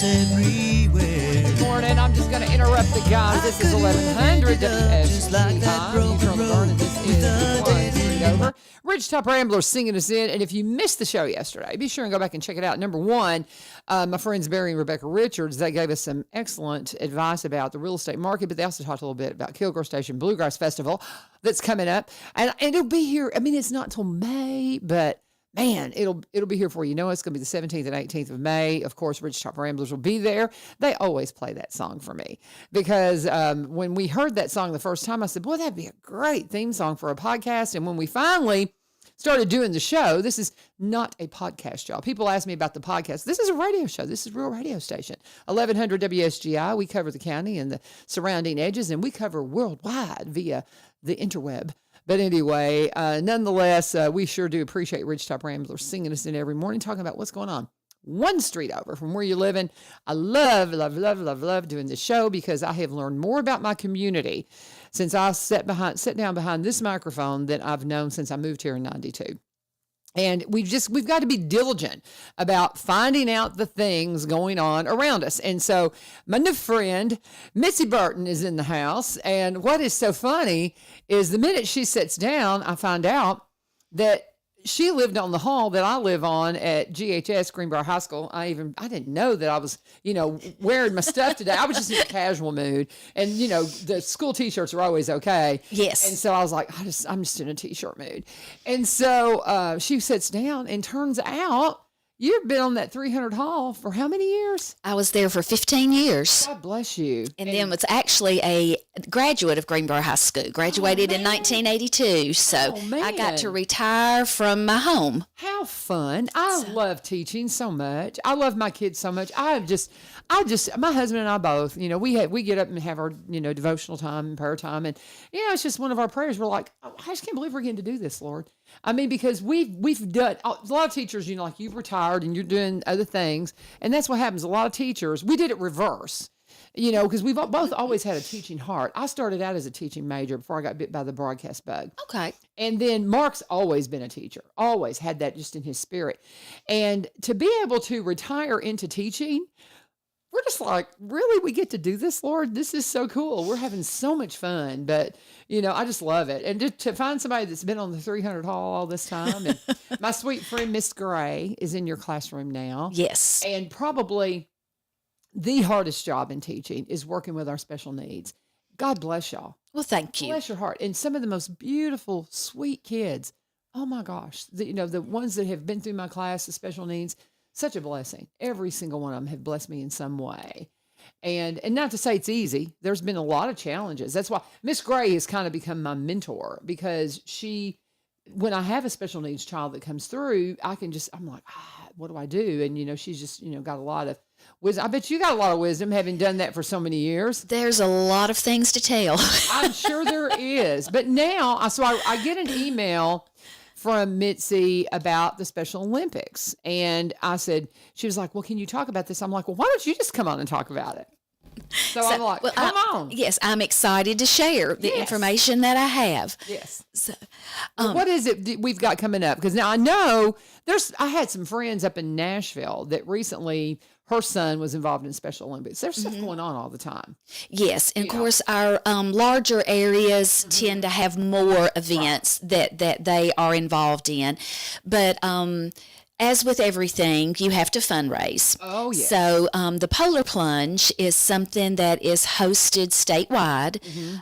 everywhere. Good morning. I'm just going to interrupt the guys. This is 1100 WSGI. I'm from LaVern, and this is One Street Over. Ridgetop Ramblers singing us in. And if you missed the show yesterday, be sure and go back and check it out. Number one, my friends Barry and Rebecca Richards, they gave us some excellent advice about the real estate market, but they also talked a little bit about Kilgore Station Bluegrass Festival that's coming up. And it'll be here. I mean, it's not until May, but man, it'll be here for you. You know, it's going to be the 17th and 18th of May. Of course, Ridgetop Ramblers will be there. They always play that song for me because when we heard that song the first time, I said, boy, that'd be a great theme song for a podcast. And when we finally started doing the show, this is not a podcast, y'all. People ask me about the podcast. This is a radio show. This is a real radio station. 1100 WSGI. We cover the county and the surrounding edges, and we cover worldwide via the interweb. But anyway, nonetheless, we sure do appreciate Ridgetop Ramblers singing us in every morning, talking about what's going on one street over from where you're living. I love doing this show because I have learned more about my community since I sat down behind this microphone than I've known since I moved here in 92. And we've got to be diligent about finding out the things going on around us. And so my new friend, Mitzi Burton, is in the house. And what is so funny is the minute she sits down, I find out that she lived on the hall that I live on at GHS, Greenbrier High School. I didn't know that I was, wearing my stuff today. I was just in a casual mood. And, the school t-shirts are always okay. Yes. And so I was like, I'm just in a t-shirt mood. And so she sits down and turns out you've been on that 300 hall for how many years? I was there for 15 years. God bless you. And then was actually a graduate of Greenbrier High School. Graduated in 1982. So I got to retire from my home. How fun. I love teaching so much. I love my kids so much. I just, my husband and I both, we get up and have our, devotional time and prayer time. And, it's just one of our prayers. We're like, I just can't believe we're getting to do this, Lord. I mean, because we've done, a lot of teachers, like you've retired and you're doing other things. And that's what happens. A lot of teachers, we did it reverse, because we've both always had a teaching heart. I started out as a teaching major before I got bit by the broadcast bug. Okay. And then Mark's always been a teacher, always had that just in his spirit. And to be able to retire into teaching, we're just like, really, we get to do this, Lord? This is so cool. We're having so much fun, but I just love it. And to find somebody that's been on the 300 hall all this time, and my sweet friend, Miss Gray, is in your classroom now. Yes. And probably the hardest job in teaching is working with our special needs. God bless y'all. Well, thank you. Bless your heart. And some of the most beautiful, sweet kids. Oh my gosh. The ones that have been through my class, the special needs, such a blessing. Every single one of them have blessed me in some way. And not to say it's easy. There's been a lot of challenges. That's why Miss Gray has kind of become my mentor, because when I have a special needs child that comes through, I'm like, what do I do? And, she's just, got a lot of wisdom. I bet you got a lot of wisdom having done that for so many years. There's a lot of things to tell. I'm sure there is. But now, I get an email from Mitzi about the Special Olympics. And she was like, well, can you talk about this? I'm like, well, why don't you just come on and talk about it? So I'm like, come on. Yes, I'm excited to share the information that I have. Yes. So, what is it we've got coming up? Because now I know I had some friends up in Nashville that recently, her son was involved in Special Olympics. There's stuff going on all the time. Yes. And of course, our larger areas tend to have more events that they are involved in. But as with everything, you have to fundraise. Oh, yes. So the Polar Plunge is something that is hosted statewide.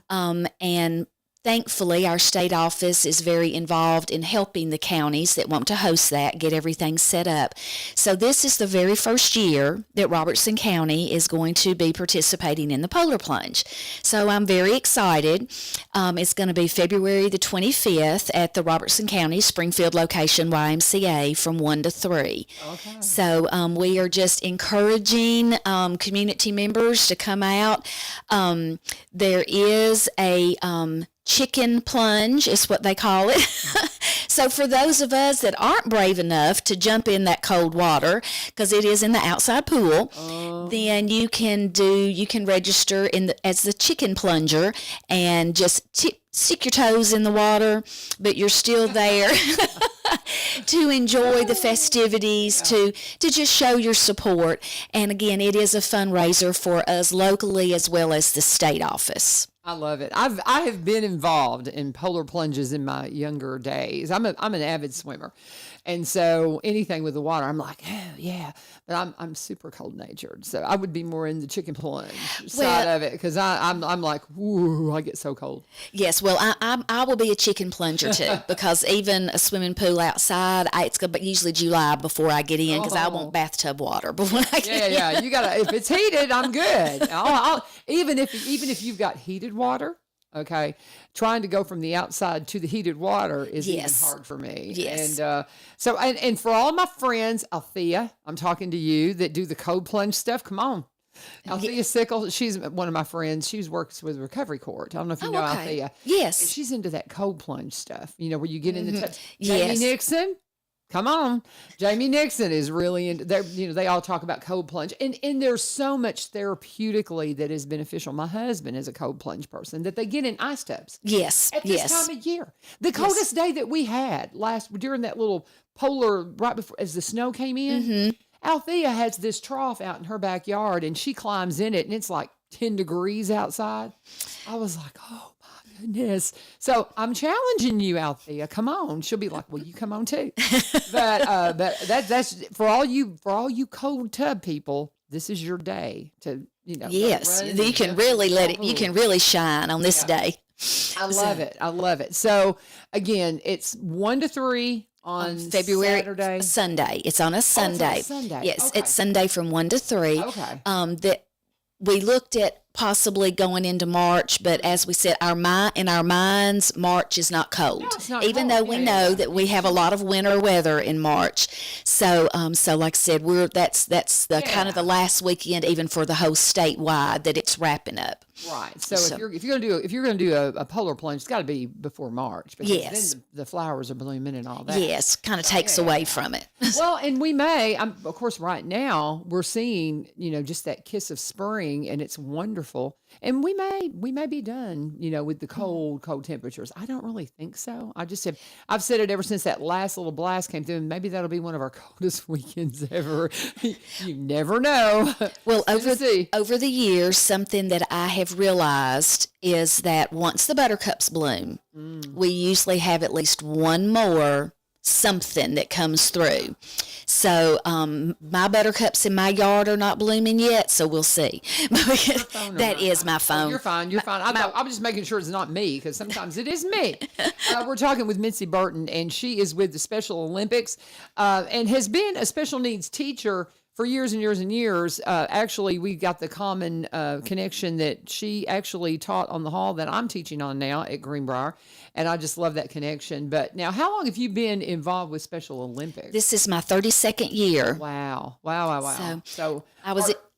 And thankfully, our state office is very involved in helping the counties that want to host that, get everything set up. So this is the very first year that Robertson County is going to be participating in the Polar Plunge. So I'm very excited. It's going to be February the 25th at the Robertson County Springfield location YMCA from 1 to 3. Okay. So we are just encouraging community members to come out. There is a chicken plunge is what they call it. So for those of us that aren't brave enough to jump in that cold water, because it is in the outside pool, then you can register as the chicken plunger and just stick your toes in the water, but you're still there. to enjoy the festivities, to just show your support. And again, it is a fundraiser for us locally as well as the state office. I love it. I have been involved in polar plunges in my younger days. I'm an avid swimmer, and so anything with the water, I'm like, oh yeah. But I'm super cold natured, so I would be more in the chicken plunge side of it because I'm like, whoo, I get so cold. Yes, well, I will be a chicken plunger too because even a swimming pool outside, it's gonna be usually July before I get in because I want bathtub water before I get in. Yeah. You gotta. If it's heated, I'm good. I'll even if you've got heated water. Okay, trying to go from the outside to the heated water is even hard for me. Yes. And and for all my friends, Althea, I'm talking to you that do the cold plunge stuff. Come on. Althea Sickle, she's one of my friends. She works with Recovery Court. I don't know if you know Althea. Yes. She's into that cold plunge stuff, where you get in the tub. Yes. Jamie Nixon. Come on. Jamie Nixon is really into they all talk about cold plunge. And there's so much therapeutically that is beneficial. My husband is a cold plunge person that they get in ice tubs. Yes. At this time of year. The coldest day that we had during that little polar, right before, as the snow came in, Althea has this trough out in her backyard and she climbs in it and it's like 10 degrees outside. I was like, oh. Goodness. So I'm challenging you, Althea. Come on. She'll be like, well, you come on too. But that's for all you cold tub people, this is your day to, Yes. You can really you can really shine on this day. I love it. I love it. So again, it's 1 to 3 on February Saturday. Sunday. It's on a Sunday. It's on a Sunday. Yes. Okay. It's Sunday from 1 to 3. Okay. That we looked at possibly going into March, but as we said, in our minds, March is not cold. No, it's not even cold. though we know that we have a lot of winter weather in March. So, like I said, that's the kind of the last weekend, even for the whole statewide, that it's wrapping up. Right. So if you're gonna do a polar plunge, it's got to be before March because then the flowers are blooming and all that. Yes, kind of takes away from it. Well, and we may, of course, right now we're seeing just that kiss of spring, and it's wonderful. And we may be done, with the cold temperatures. I don't really think so. I've said it ever since that last little blast came through, and maybe that'll be one of our coldest weekends ever. You never know. Well, over the years, something that I have realized is that once the buttercups bloom, we usually have at least one more something that comes through. So my buttercups in my yard are not blooming yet, so we'll see. That is my phone. You're fine. I'm just making sure it's not me because sometimes it is me. We're talking with Mitzi Burton, and she is with the Special Olympics and has been a special needs teacher for years and years and years. Actually, we got the common connection that she actually taught on the hall that I'm teaching on now at Greenbrier. And I just love that connection. But now, how long have you been involved with Special Olympics? This is my 32nd year. Wow. So I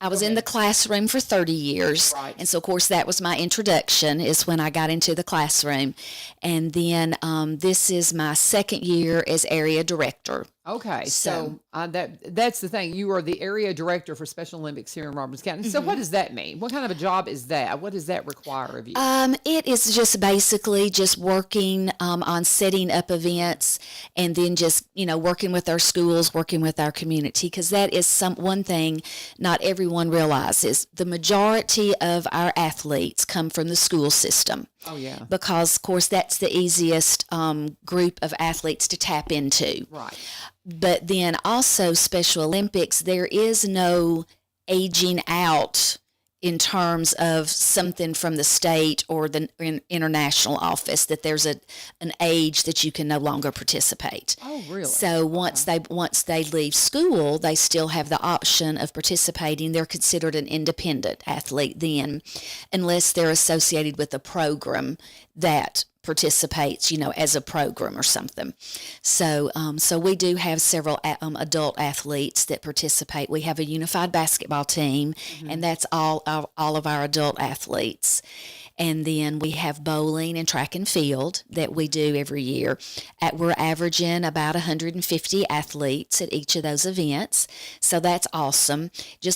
was in the classroom for 30 years. Right. And so, of course, that was my introduction is when I got into the classroom. And then this is my second year as area director. Okay. So that's the thing. You are the area director for Special Olympics here in Roberts County. So what does that mean? What kind of a job is that? What does that require of you? It is just basically just working on setting up events and then just, working with our schools, working with our community, because that is one thing not everyone realizes. The majority of our athletes come from the school system. Oh, yeah. Because, of course, that's the easiest group of athletes to tap into. Right. But then also Special Olympics, there is no aging out in terms of something from the state or the international office, that there's an age that you can no longer participate. Oh, really? So once they leave school, they still have the option of participating. They're considered an independent athlete then, unless they're associated with a program that participates, as a program or something. So we do have several adult athletes that participate. We have a unified basketball team, and that's all of our adult athletes. And then we have bowling and track and field that we do every year. We're averaging about 150 athletes at each of those events. So that's awesome.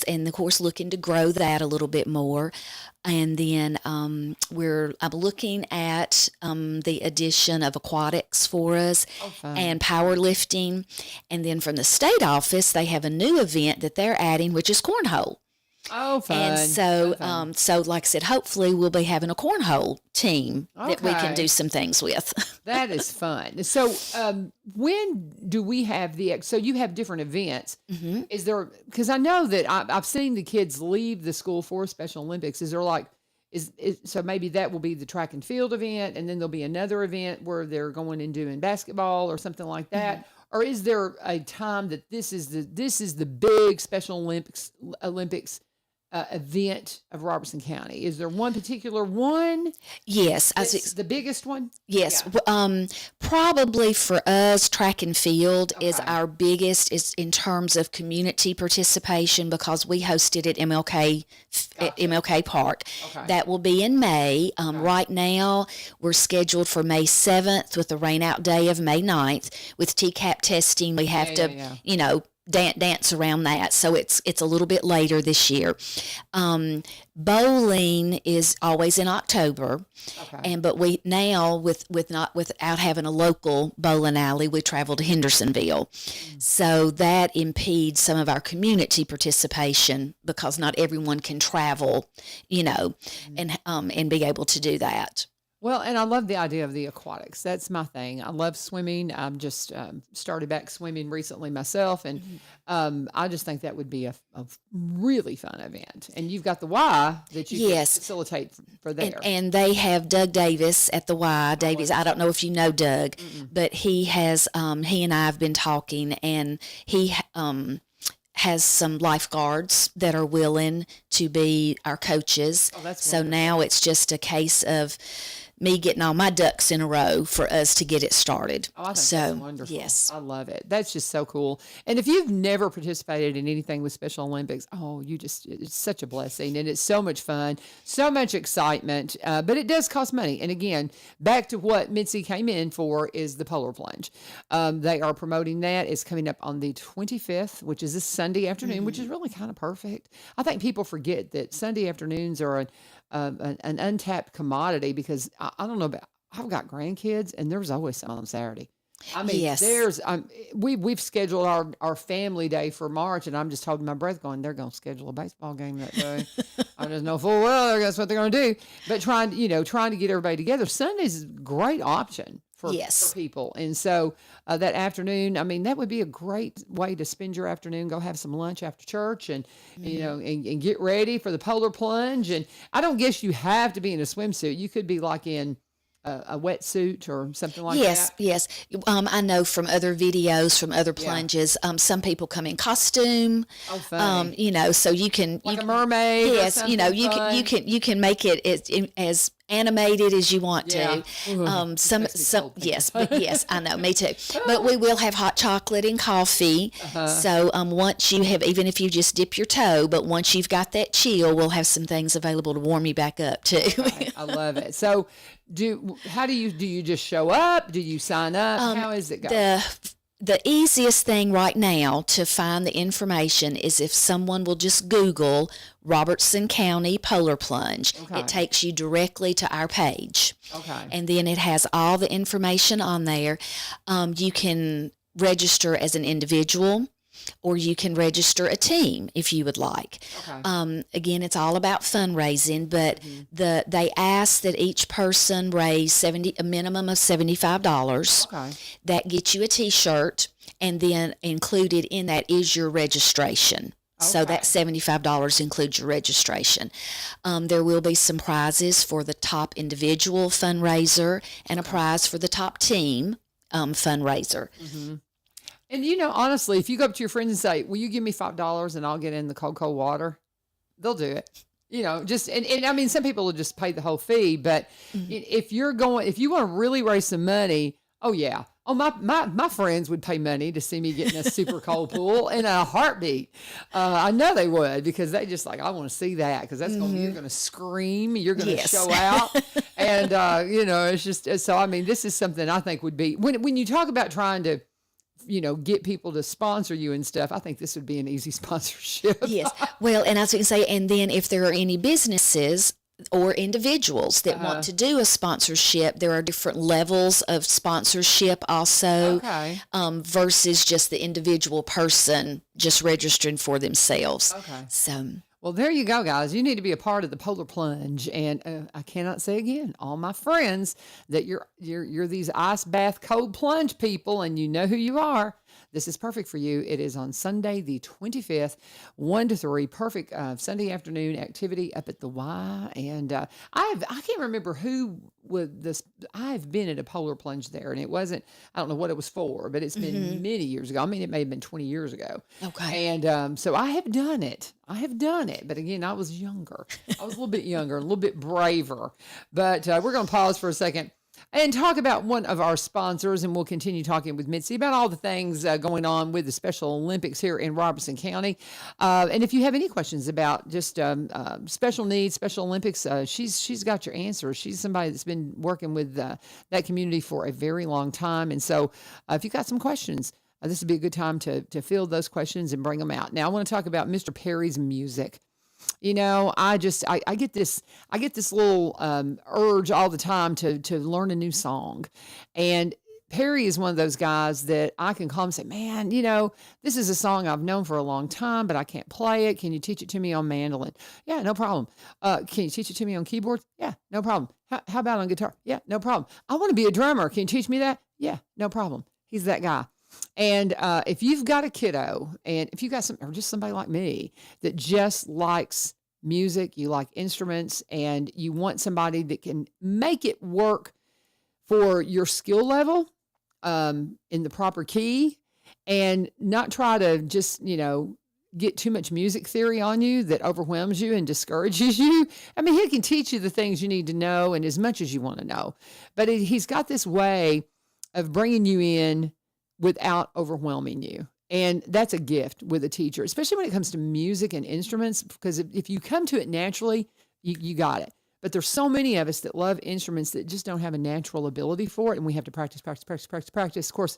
And of course, looking to grow that a little bit more. And then I'm looking at the addition of aquatics for us and powerlifting. And then from the state office, they have a new event that they're adding, which is cornhole. Oh, fun. And so like I said, hopefully we'll be having a cornhole team that we can do some things with. That is fun. So when do we have so you have different events. Mm-hmm. Is there, because I know that I've seen the kids leave the school for Special Olympics. Is there so maybe that will be the track and field event, and then there'll be another event where they're going and doing basketball or something like that? Mm-hmm. Or is there a time that this is the big Special Olympics event of Robertson County? Is there one particular one? Yes. It's the biggest one? Yes. Yeah. Probably for us, track and field is our biggest is in terms of community participation, because we hosted at MLK Park. Okay. That will be in May. Right now, we're scheduled for May 7th with the rain out day of May 9th. With TCAP testing, we have to, dance around that, so it's a little bit later this year. Bowling is always in October, but we now without having a local bowling alley, we travel to Hendersonville, so that impedes some of our community participation because not everyone can travel, and be able to do that. Well, and I love the idea of the aquatics. That's my thing. I love swimming. I'm just started back swimming recently myself, and I just think that would be a really fun event. And you've got the Y that you can facilitate for there. And they have Doug Davis at the Y. Davis, I don't know if you know Doug, but he has he and I have been talking, and he has some lifeguards that are willing to be our coaches. Oh, that's wonderful. So now it's just a case of me getting all my ducks in a row for us to get it started. Oh, I think that's wonderful. Yes. I love it. That's just so cool. And if you've never participated in anything with Special Olympics, it's such a blessing, and it's so much fun, so much excitement, but it does cost money. And again, back to what Mitzi came in for is the polar plunge. They are promoting that. It's coming up on the 25th, which is this Sunday afternoon, which is really kind of perfect. I think people forget that Sunday afternoons are an untapped commodity, because I don't know about, I've got grandkids, and there's always something on Saturday. I mean, there's we've scheduled our family day for March, and I'm just holding my breath going, they're going to schedule a baseball game that day. I just know full well that's what they're going to do. But trying to get everybody together, Sunday's a great option for people. And so that afternoon, I mean, that would be a great way to spend your afternoon. Go have some lunch after church, and and get ready for the polar plunge. And I don't guess you have to be in a swimsuit. You could be like in a wetsuit or something like that. Yes. I know from other videos, from other plunges, some people come in costume. Oh, funny. So you can a mermaid. Yes, you can make it as animated as you want to. Yes, I know, me too. But we will have hot chocolate and coffee. So once you have, even if you just dip your toe, but once you've got that chill, we'll have some things available to warm you back up too. Okay, I love it. So do you just show up? Do you sign up? How is it going? The easiest thing right now to find the information is if someone will just Google Robertson County Polar Plunge. Okay. It takes you directly to our page. Okay. And then it has all the information on there. You can register as an individual, or you can register a team if you would like. Okay. Again, it's all about fundraising, but they ask that each person raise a minimum of $75. Okay. That gets you a T-shirt, and then included in that is your registration. Okay. So that $75 includes your registration. There will be some prizes for the top individual fundraiser and a prize for the top team fundraiser. Mm-hmm. And honestly, if you go up to your friends and say, "Will you give me $5 and I'll get in the cold water?" They'll do it. And I mean, some people will just pay the whole fee, but if you want to really raise some money, oh yeah, Oh, my friends would pay money to see me get in a super cold pool in a heartbeat. I know they would, because they just like, I want to see that, because that's going to, you're going to scream, you're going to Yes. show out. And, it's just, so, I mean, this is something I think would be, when you talk about trying to, get people to sponsor you and stuff, I think this would be an easy sponsorship. Yes. Well, and I was going to say, and then if there are any businesses or individuals that want to do a sponsorship, there are different levels of sponsorship also, Okay. versus just the individual person just registering for themselves. Okay. So, Well, there you go, guys. You need to be a part of the Polar Plunge, and I cannot say again, all my friends, that you're these ice bath cold plunge people, and you know who you are. This is perfect for you. It is on Sunday, the 25th, 1 to 3. Perfect Sunday afternoon activity up at the Y. And I can't remember who with this. I've been at a polar plunge there, and it wasn't. I don't know what it was for, but it's been many years ago. I mean, it may have been 20 years ago. okay. And so I have done it. But again, I was younger. I was a little bit younger, a little bit braver. But we're going to pause for a second and talk about one of our sponsors, and we'll continue talking with Mitzi about all the things going on with the Special Olympics here in Robertson County. And if you have any questions about just special needs, Special Olympics, she's got your answers. She's somebody that's been working with that community for a very long time. And so if you've got some questions, this would be a good time to field those questions and bring them out. Now, I want to talk about Mr. Perry's music. I get this little urge all the time to learn a new song. And Perry is one of those guys that I can call him and say, man, this is a song I've known for a long time, but I can't play it. Can you teach it to me on mandolin? Yeah, no problem. Can you teach it to me on keyboard? Yeah, no problem. How about on guitar? Yeah, no problem. I want to be a drummer. Can you teach me that? Yeah, no problem. He's that guy. And if you've got a kiddo, and if you got or just somebody like me that just likes music, you like instruments, and you want somebody that can make it work for your skill level in the proper key, and not try to just, get too much music theory on you that overwhelms you and discourages you. I mean, he can teach you the things you need to know and as much as you want to know. But he's got this way of bringing you in without overwhelming you. And that's a gift with a teacher, especially when it comes to music and instruments, because if you come to it naturally, you got it. But there's so many of us that love instruments that just don't have a natural ability for it, and we have to practice. Of course,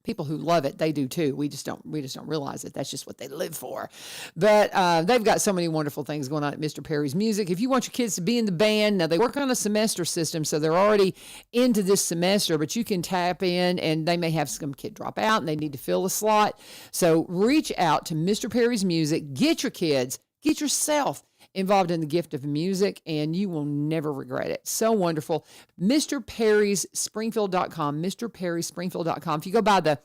people who love it, they do too. We just don't realize it. That's just what they live for. But they've got so many wonderful things going on at Mr. Perry's Music. If you want your kids to be in the band, now they work on a semester system, so they're already into this semester, but you can tap in, and they may have some kid drop out and they need to fill a slot. So reach out to Mr. Perry's Music. Get your kids, get yourself involved in the gift of music, and you will never regret it. So wonderful. MrPerry'sSpringfield.com, MrPerry'sSpringfield.com. If you go by the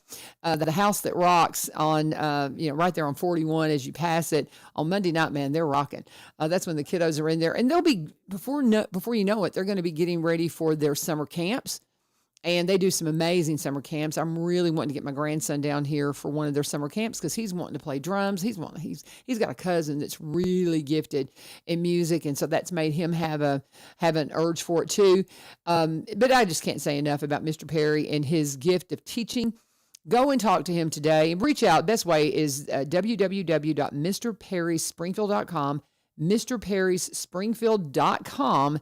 House That Rocks on, right there on 41 as you pass it on Monday night, man, they're rocking. That's when the kiddos are in there, and they'll be, before you know it, they're going to be getting ready for their summer camps. And they do some amazing summer camps. I'm really wanting to get my grandson down here for one of their summer camps because he's wanting to play drums. He's got a cousin that's really gifted in music, and so that's made him have an urge for it too. But I just can't say enough about Mr. Perry and his gift of teaching. Go and talk to him today and reach out. Best way is www.mrperryspringfield.com. MrPerry'sSpringfield.com,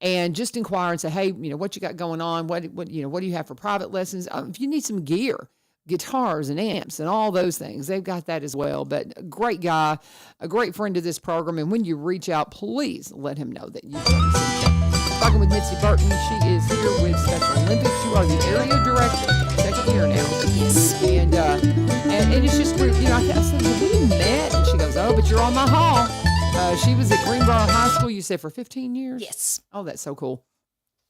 and just inquire and say, hey, what you got going on? What do you have for private lessons? If you need some gear, guitars and amps and all those things, they've got that as well. But a great guy, a great friend of this program. And when you reach out, please let him know that you've talking with Mitzi Burton. She is here with Special Olympics. You are the area director, second year now. Yes. And it's just weird. I said, have we met? And she goes, oh, but you're on my hall. She was at Greenboro High School, you said, for 15 years? Yes. Oh, that's so cool.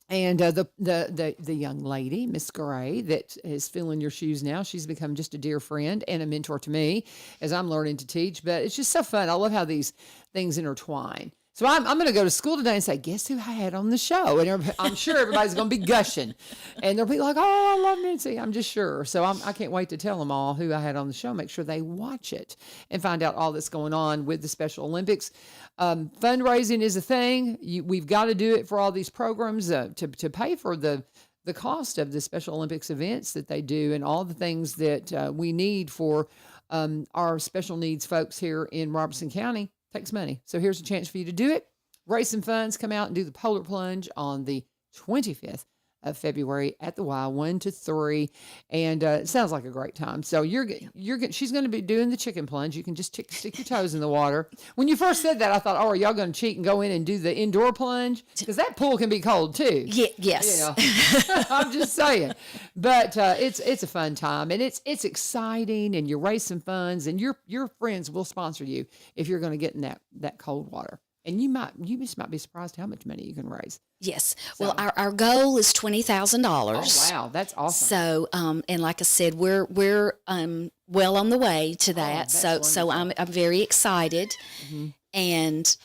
And the young lady, Miss Gray, that is filling your shoes now, she's become just a dear friend and a mentor to me as I'm learning to teach. But it's just so fun. I love how these things intertwine. So I'm going to go to school today and say, guess who I had on the show? And I'm sure everybody's going to be gushing. And they'll be like, oh, I love Mitzi. I'm just sure. So I can't wait to tell them all who I had on the show. Make sure they watch it and find out all that's going on with the Special Olympics. Fundraising is a thing. We've got to do it for all these programs to pay for the the cost of the Special Olympics events that they do and all the things that we need for our special needs folks here in Robertson County takes money. So here's a chance for you to do it. Raise some funds, come out and do the polar plunge on the 25th of February at the Y, 1 to 3, and it sounds like a great time. So she's going to be doing the chicken plunge. You can just stick your toes in the water. When you first said that, I thought, oh, are y'all going to cheat and go in and do the indoor plunge? Because that pool can be cold too. Yes. You know? I'm just saying, but it's a fun time and it's exciting, and you raise some funds, and your friends will sponsor you if you're going to get in that cold water. And you just might be surprised how much money you can raise. Yes. So. Well, our goal is $20,000. Oh, wow. That's awesome. So, and like I said, we're well on the way to that. So I'm very excited. Mm-hmm. And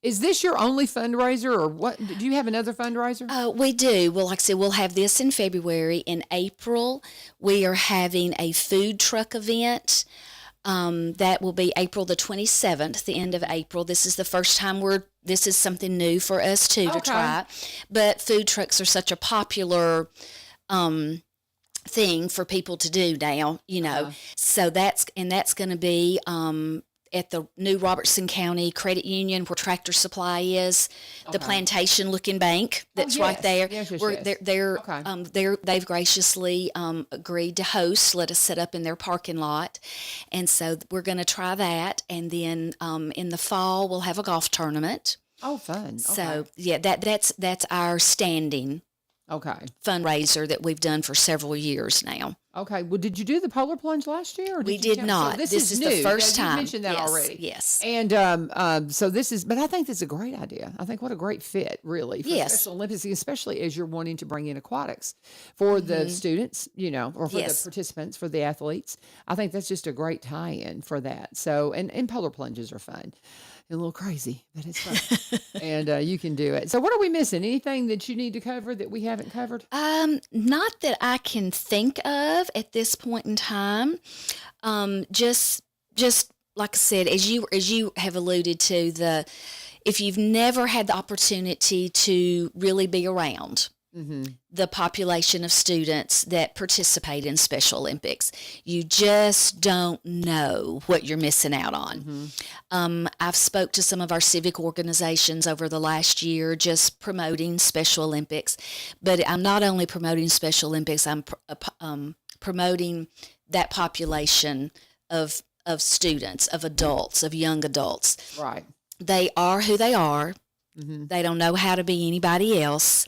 is this your only fundraiser, or what? Do you have another fundraiser? We do. Well, like I said, we'll have this in February. In April, we are having a food truck event. That will be April the 27th, the end of April. This is the first time this is something new for us too to try. But food trucks are such a popular thing for people to do now, you know. So that's going to be at the new Robertson County Credit Union where Tractor Supply is, the plantation looking bank that's right there. Yes. They've graciously agreed to host, let us set up in their parking lot. And so we're going to try that. And then in the fall, we'll have a golf tournament. Oh, fun. Okay. So yeah, that's our standing fundraiser that we've done for several years now. Okay. Well, did you do the polar plunge last year? Or we did not. So this is the first time. You mentioned that already. Yes. And so this is, but I think that's a great idea. I think what a great fit, really, for Special Olympics, especially as you're wanting to bring in aquatics for the students, you know, or for the participants, for the athletes. I think that's just a great tie-in for that. So, and polar plunges are fun. A little crazy, but it's fun. And you can do it. So what are we missing? Anything that you need to cover that we haven't covered? Not that I can think of at this point in time. Just like I said, as you have alluded to, if you've never had the opportunity to really be around the population of students that participate in Special Olympics, you just don't know what you're missing out on. I've spoke to some of our civic organizations over the last year just promoting Special Olympics, but I'm not only promoting Special Olympics, I'm promoting that population of students, of adults, of young adults. Right. They are who they are. They don't know how to be anybody else.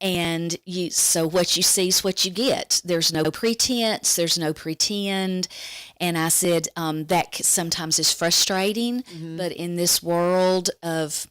And so what you see is what you get. There's no pretense. There's no pretend. And I said that sometimes is frustrating. But in this world of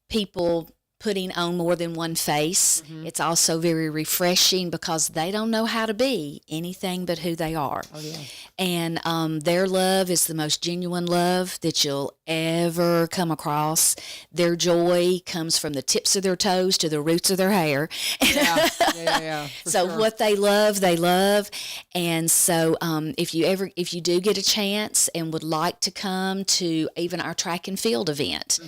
people putting on more than one face, it's also very refreshing because they don't know how to be anything but who they are. Oh, yeah. And their love is the most genuine love that you'll ever come across. Their joy comes from the tips of their toes to the roots of their hair. Yeah. So sure. What they love. And so if you do get a chance and would like to come to even our track and field event,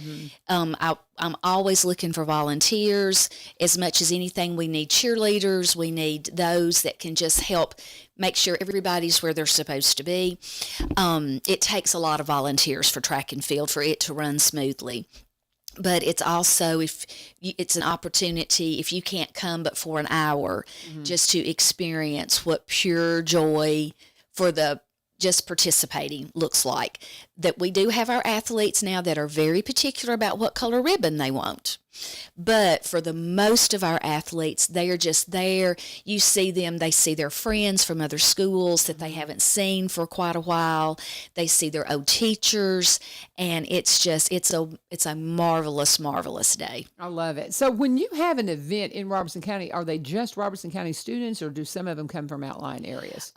I'm always looking for volunteers. As much as anything, we need cheerleaders. We need those that can just help make sure everybody's where they're supposed to be. It takes a lot of volunteers for track and field for it to run smoothly. But it's also, it's an opportunity, if you can't come but for an hour, just to experience what pure joy for just participating looks like. That we do have our athletes now that are very particular about what color ribbon they want. But for the most of our athletes, they are just there. You see them, they see their friends from other schools that they haven't seen for quite a while. They see their old teachers, and it's a marvelous, marvelous day. I love it. So when you have an event in Robertson County, are they just Robertson County students, or do some of them come from outlying areas?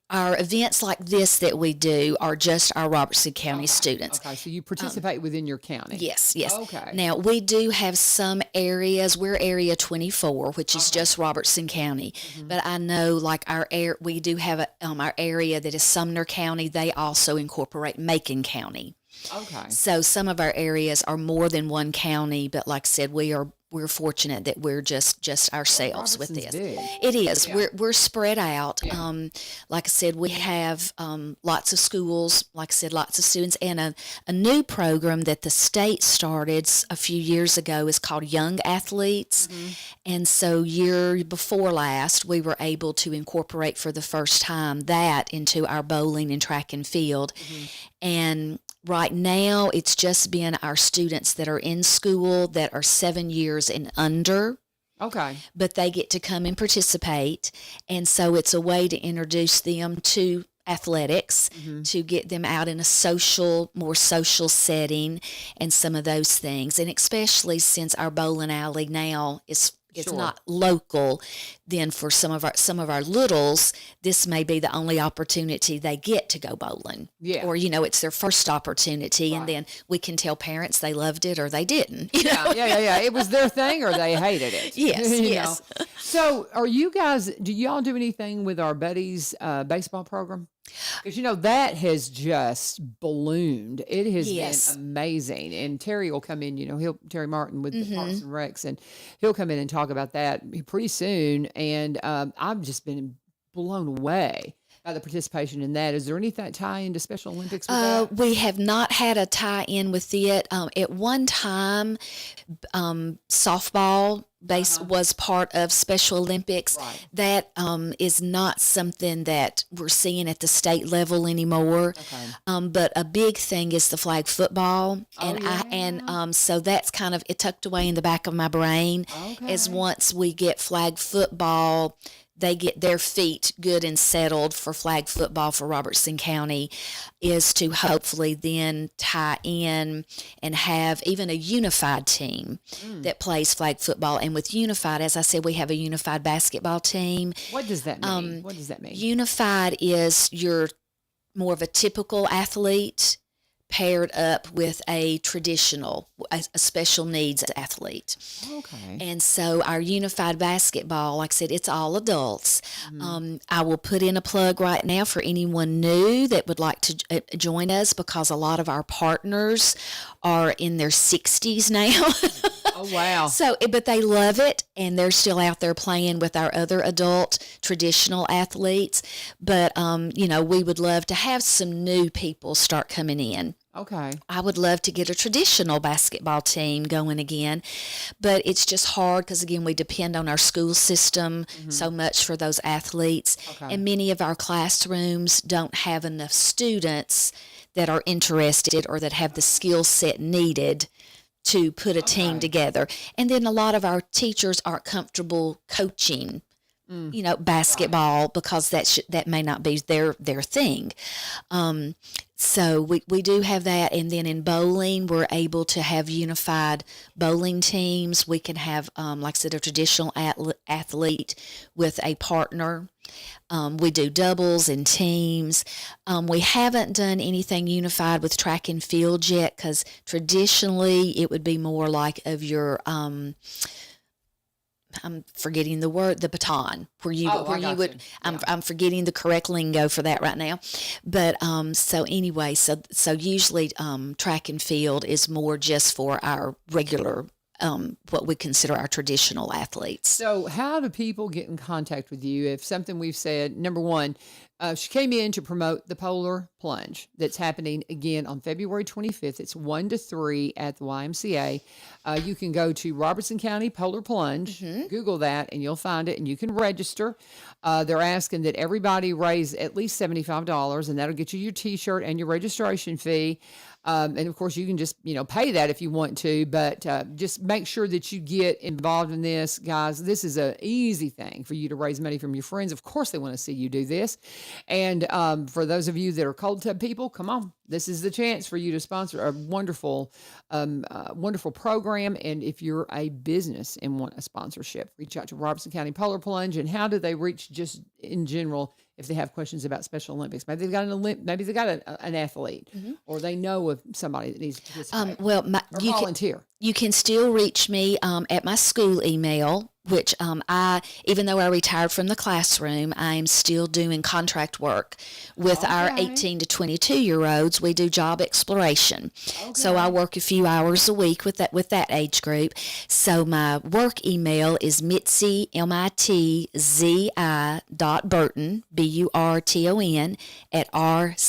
Our events like this that we do are just our Robertson County students. Okay, so you participate within your county. Yes. Okay. Now, we do have some areas. We're Area 24, which is just Robertson County. But I know, like we do have our area that is Sumner County. They also incorporate Macon County. Okay. So some of our areas are more than one county, but like I said, we are we're fortunate that we're just ourselves with Robertson's this. big. It is. Yeah. We're spread out. Yeah. Like I said, we have lots of schools. Like I said, lots of students, and a new program that the state started a few years ago is called Young Athletes. And so year before last, we were able to incorporate for the first time that into our bowling and track and field. And right now, it's just been our students that are in school that are 7 years and under. Okay. But they get to come and participate. And so it's a way to introduce them to athletics, to get them out in a more social setting and some of those things. And especially since our bowling alley now is Sure. not local, then for some of our littles, this may be the only opportunity they get to go bowling. Yeah. Or, it's their first opportunity. Right. And then we can tell parents they loved it or they didn't. Yeah. It was their thing or they hated it. Yes, You yes. know? So do y'all do anything with our buddies baseball program? Because, that has just ballooned. It has Yes. been amazing. And Terry will come in, Terry Martin with the Parks and Recs, and he'll come in and talk about that pretty soon. And I've just been blown away by the participation in that. Is there anything tie into Special Olympics with that? We have not had a tie-in with it. At one time, softball was part of Special Olympics. Right. That is not something that we're seeing at the state level anymore. Okay. But a big thing is the flag football, and yeah. so that's kind of it tucked away in the back of my brain. As Okay. once we get flag football, they get their feet good and settled for flag football for Robertson County, is to hopefully then tie in and have even a unified team that plays flag football. And with unified, as I said, we have a unified basketball team. What does that mean? What does that mean? Unified is you're more of a typical athlete paired up with a special needs athlete. Okay. And so our unified basketball, like I said, it's all adults. I will put in a plug right now for anyone new that would like to join us, because a lot of our partners are in their 60s now. Oh, wow. So, but they love it, and they're still out there playing with our other adult traditional athletes. But, we would love to have some new people start coming in. Okay. I would love to get a traditional basketball team going again, but it's just hard because, again, we depend on our school system so much for those athletes. Okay. And many of our classrooms don't have enough students that are interested or that have the skill set needed to put a team together. And then a lot of our teachers aren't comfortable coaching basketball because that may not be their thing. So we do have that. And then in bowling, we're able to have unified bowling teams. We can have, like I said, a traditional athlete with a partner. We do doubles and teams. We haven't done anything unified with track and field yet, because traditionally it would be more like of your I'm forgetting the word, the baton, where you would. I'm forgetting the correct lingo for that right now, but so anyway, so usually track and field is more just for our regular what we consider our traditional athletes. So how do people get in contact with you if something we've said? Number one, she came in to promote the Polar Plunge that's happening again on February 25th. It's 1 to 3 at the YMCA. You can go to Robertson County Polar Plunge, Google that, and you'll find it, and you can register. They're asking that everybody raise at least $75, and that'll get you your T-shirt and your registration fee. And of course, you can just, pay that if you want to, but just make sure that you get involved in this, guys. This is an easy thing for you to raise money from your friends. Of course, they want to see you do this. And for those of you that are cold tub people, come on. This is the chance for you to sponsor a wonderful, wonderful program. And if you're a business and want a sponsorship, reach out to Robertson County Polar Plunge. And how do they reach just in general if they have questions about Special Olympics? Maybe they've got an athlete, or they know of somebody that needs to participate. Well, or volunteer. You can still reach me at my school email, which even though I retired from the classroom, I am still doing contract work with our 18 to 22-year-olds. We do job exploration. So I work a few hours a week with that age group. So my work email is Mitzi, MITZI.Burton, BURTON, at rcstn.net.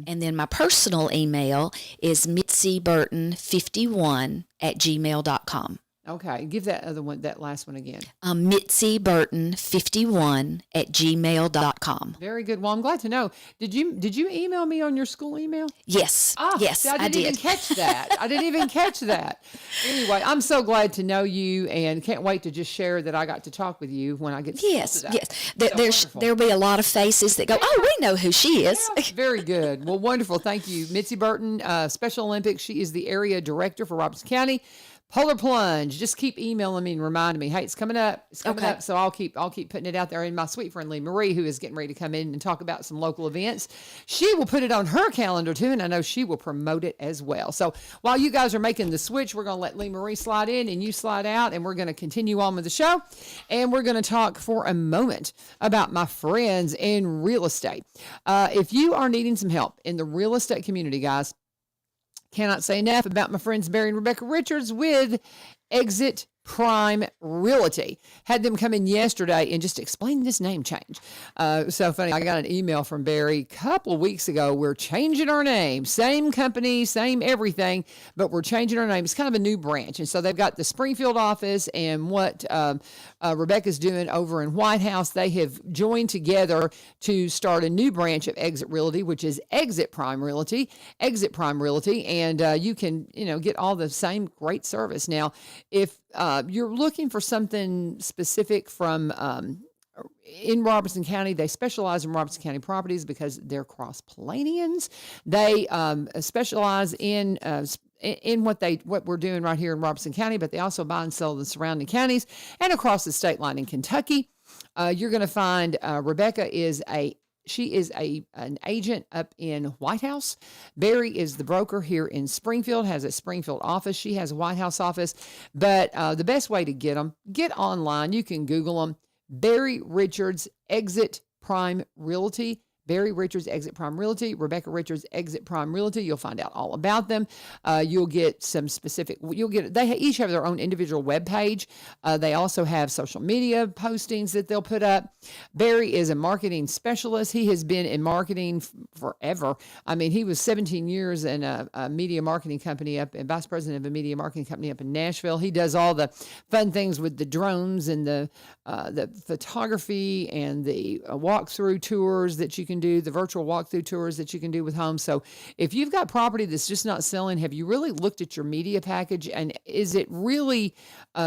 And then my personal email is mitziburton51 at gmail.com. Okay, give that last one again. mitziburton51 at gmail.com. Very good. Well, I'm glad to know. Did you email me on your school email? Yes. Yes, I didn't even catch that. I didn't even catch that. Anyway, I'm so glad to know you and can't wait to just share that I got to talk with you when I get to Yes. that. There'll be a lot of faces that go, oh, we know who she is. Yeah, very good. Well, wonderful. Thank you. Mitzi Burton, Special Olympics. She is the area director for Robertson County. Polar Plunge. Just keep emailing me and reminding me, hey, it's coming up. It's coming up. So I'll keep putting it out there. And my sweet friend Lee Marie, who is getting ready to come in and talk about some local events, she will put it on her calendar too, and I know she will promote it as well. So while you guys are making the switch, we're going to let Lee Marie slide in and you slide out, and we're going to continue on with the show. And we're going to talk for a moment about my friends in real estate. If you are needing some help in the real estate community, guys, cannot say enough about my friends Barry and Rebecca Richards with Exit Prime Realty. Had them come in yesterday and just explain this name change. So funny. I got an email from Barry a couple of weeks ago. We're changing our name. Same company, same everything, but we're changing our name. It's kind of a new branch. And so they've got the Springfield office and what Rebecca's doing over in White House. They have joined together to start a new branch of Exit Realty, which is Exit Prime Realty. Exit Prime Realty. And you can, get all the same great service. Now, if you're looking for something specific from in Robertson County, they specialize in Robertson County properties because they're cross-Polanians. They specialize in what we're doing right here in Robertson County, but they also buy and sell the surrounding counties and across the state line in Kentucky. You're going to find Rebecca is an agent up in White House. Barry is the broker here in Springfield, has a Springfield office. She has a White House office. But the best way to get them, get online. You can Google them. Barry Richards, Exit Prime Realty. Barry Richards, Exit Prime Realty. Rebecca Richards, Exit Prime Realty. You'll find out all about them. You'll get some specific, they each have their own individual web page. They also have social media postings that they'll put up. Barry is a marketing specialist. He has been in marketing forever. I mean, he was 17 years in a media marketing company and vice president of a media marketing company up in Nashville. He does all the fun things with the drones and the photography and the walkthrough tours that you can do, the virtual walkthrough tours that you can do with homes. So if you've got property that's just not selling, have you really looked at your media package, and is it really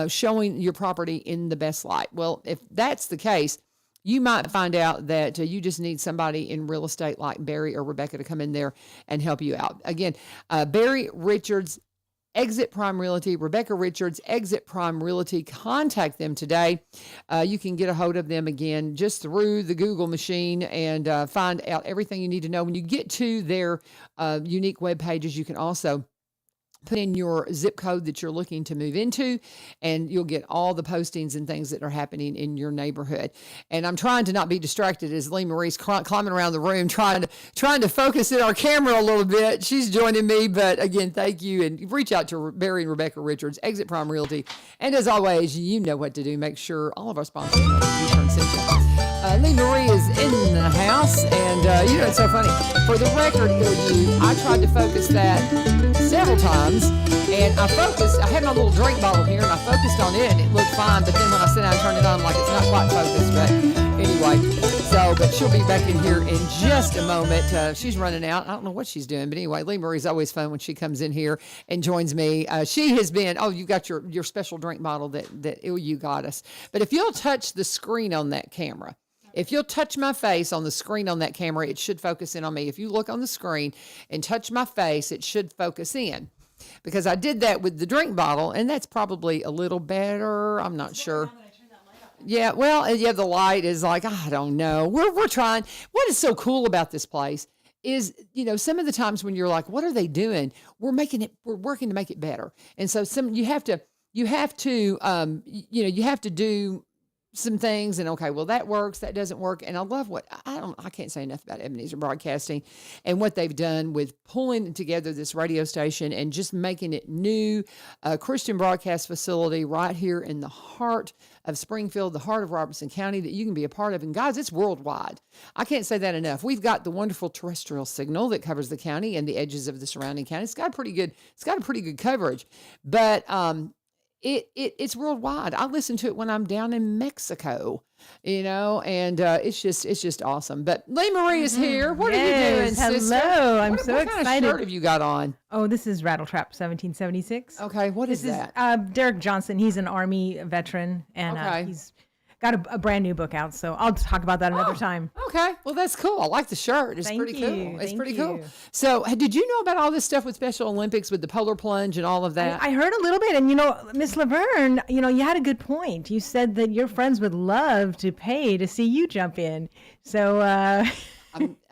showing your property in the best light? Well, if that's the case, you might find out that you just need somebody in real estate like Barry or Rebecca to come in there and help you out. Again, Barry Richards, Exit Prime Realty, Rebecca Richards, Exit Prime Realty. Contact them today. You can get a hold of them again just through the Google machine and find out everything you need to know. When you get to their unique web pages, you can also put in your zip code that you're looking to move into, and you'll get all the postings and things that are happening in your neighborhood. And I'm trying to not be distracted as Lee Marie's climbing around the room, trying to focus in our camera a little bit. She's joining me, but again, thank you. And reach out to Barry and Rebecca Richards, Exit Prime Realty. And as always, you know what to do. Make sure all of our sponsors know that U-Turn sent you. Lee Marie is in the house, and it's so funny. For the record, I tried to focus that several times, and I had my little drink bottle here, and I focused on it, and it looked fine, but then when I sit down and turn it on, like it's not quite focused, but anyway, but she'll be back in here in just a moment. She's running out. I don't know what she's doing, but anyway, Lee Marie's always fun when she comes in here and joins me. She has been, you got your special drink bottle that you got us. But if you'll touch the screen on that camera, if you'll touch my face on the screen on that camera, it should focus in on me. If you look on the screen and touch my face, it should focus in. Because I did that with the drink bottle, and that's probably a little better. I'm not sure. Yeah, well, the light is like, I don't know. We're trying. What is so cool about this place is, some of the times when you're like, what are they doing? We're working to make it better. And so you have to do some things and okay, well that works, that doesn't work. And I love I can't say enough about Ebenezer Broadcasting and what they've done with pulling together this radio station and just making it new, Christian broadcast facility right here in the heart of Springfield, the heart of Robertson County that you can be a part of. And guys, it's worldwide. I can't say that enough. We've got the wonderful terrestrial signal that covers the county and the edges of the surrounding county. It's got a pretty good coverage, but, it's worldwide. I listen to it when I'm down in Mexico, and it's just awesome. But Lee Marie is here. What are you doing, sister? Hello, I'm so what excited. What kind of shirt have you got on? Oh, this is Rattletrap 1776. Okay, what is that? Derek Johnson. He's an Army veteran, and he's got a brand new book out. So I'll talk about that another time. Okay, well that's cool. I like the shirt. It's pretty cool. It's pretty cool. So, did you know about all this stuff with Special Olympics with the polar plunge and all of that? I heard a little bit, and Miss LaVern, you had a good point. You said that your friends would love to pay to see you jump in. So.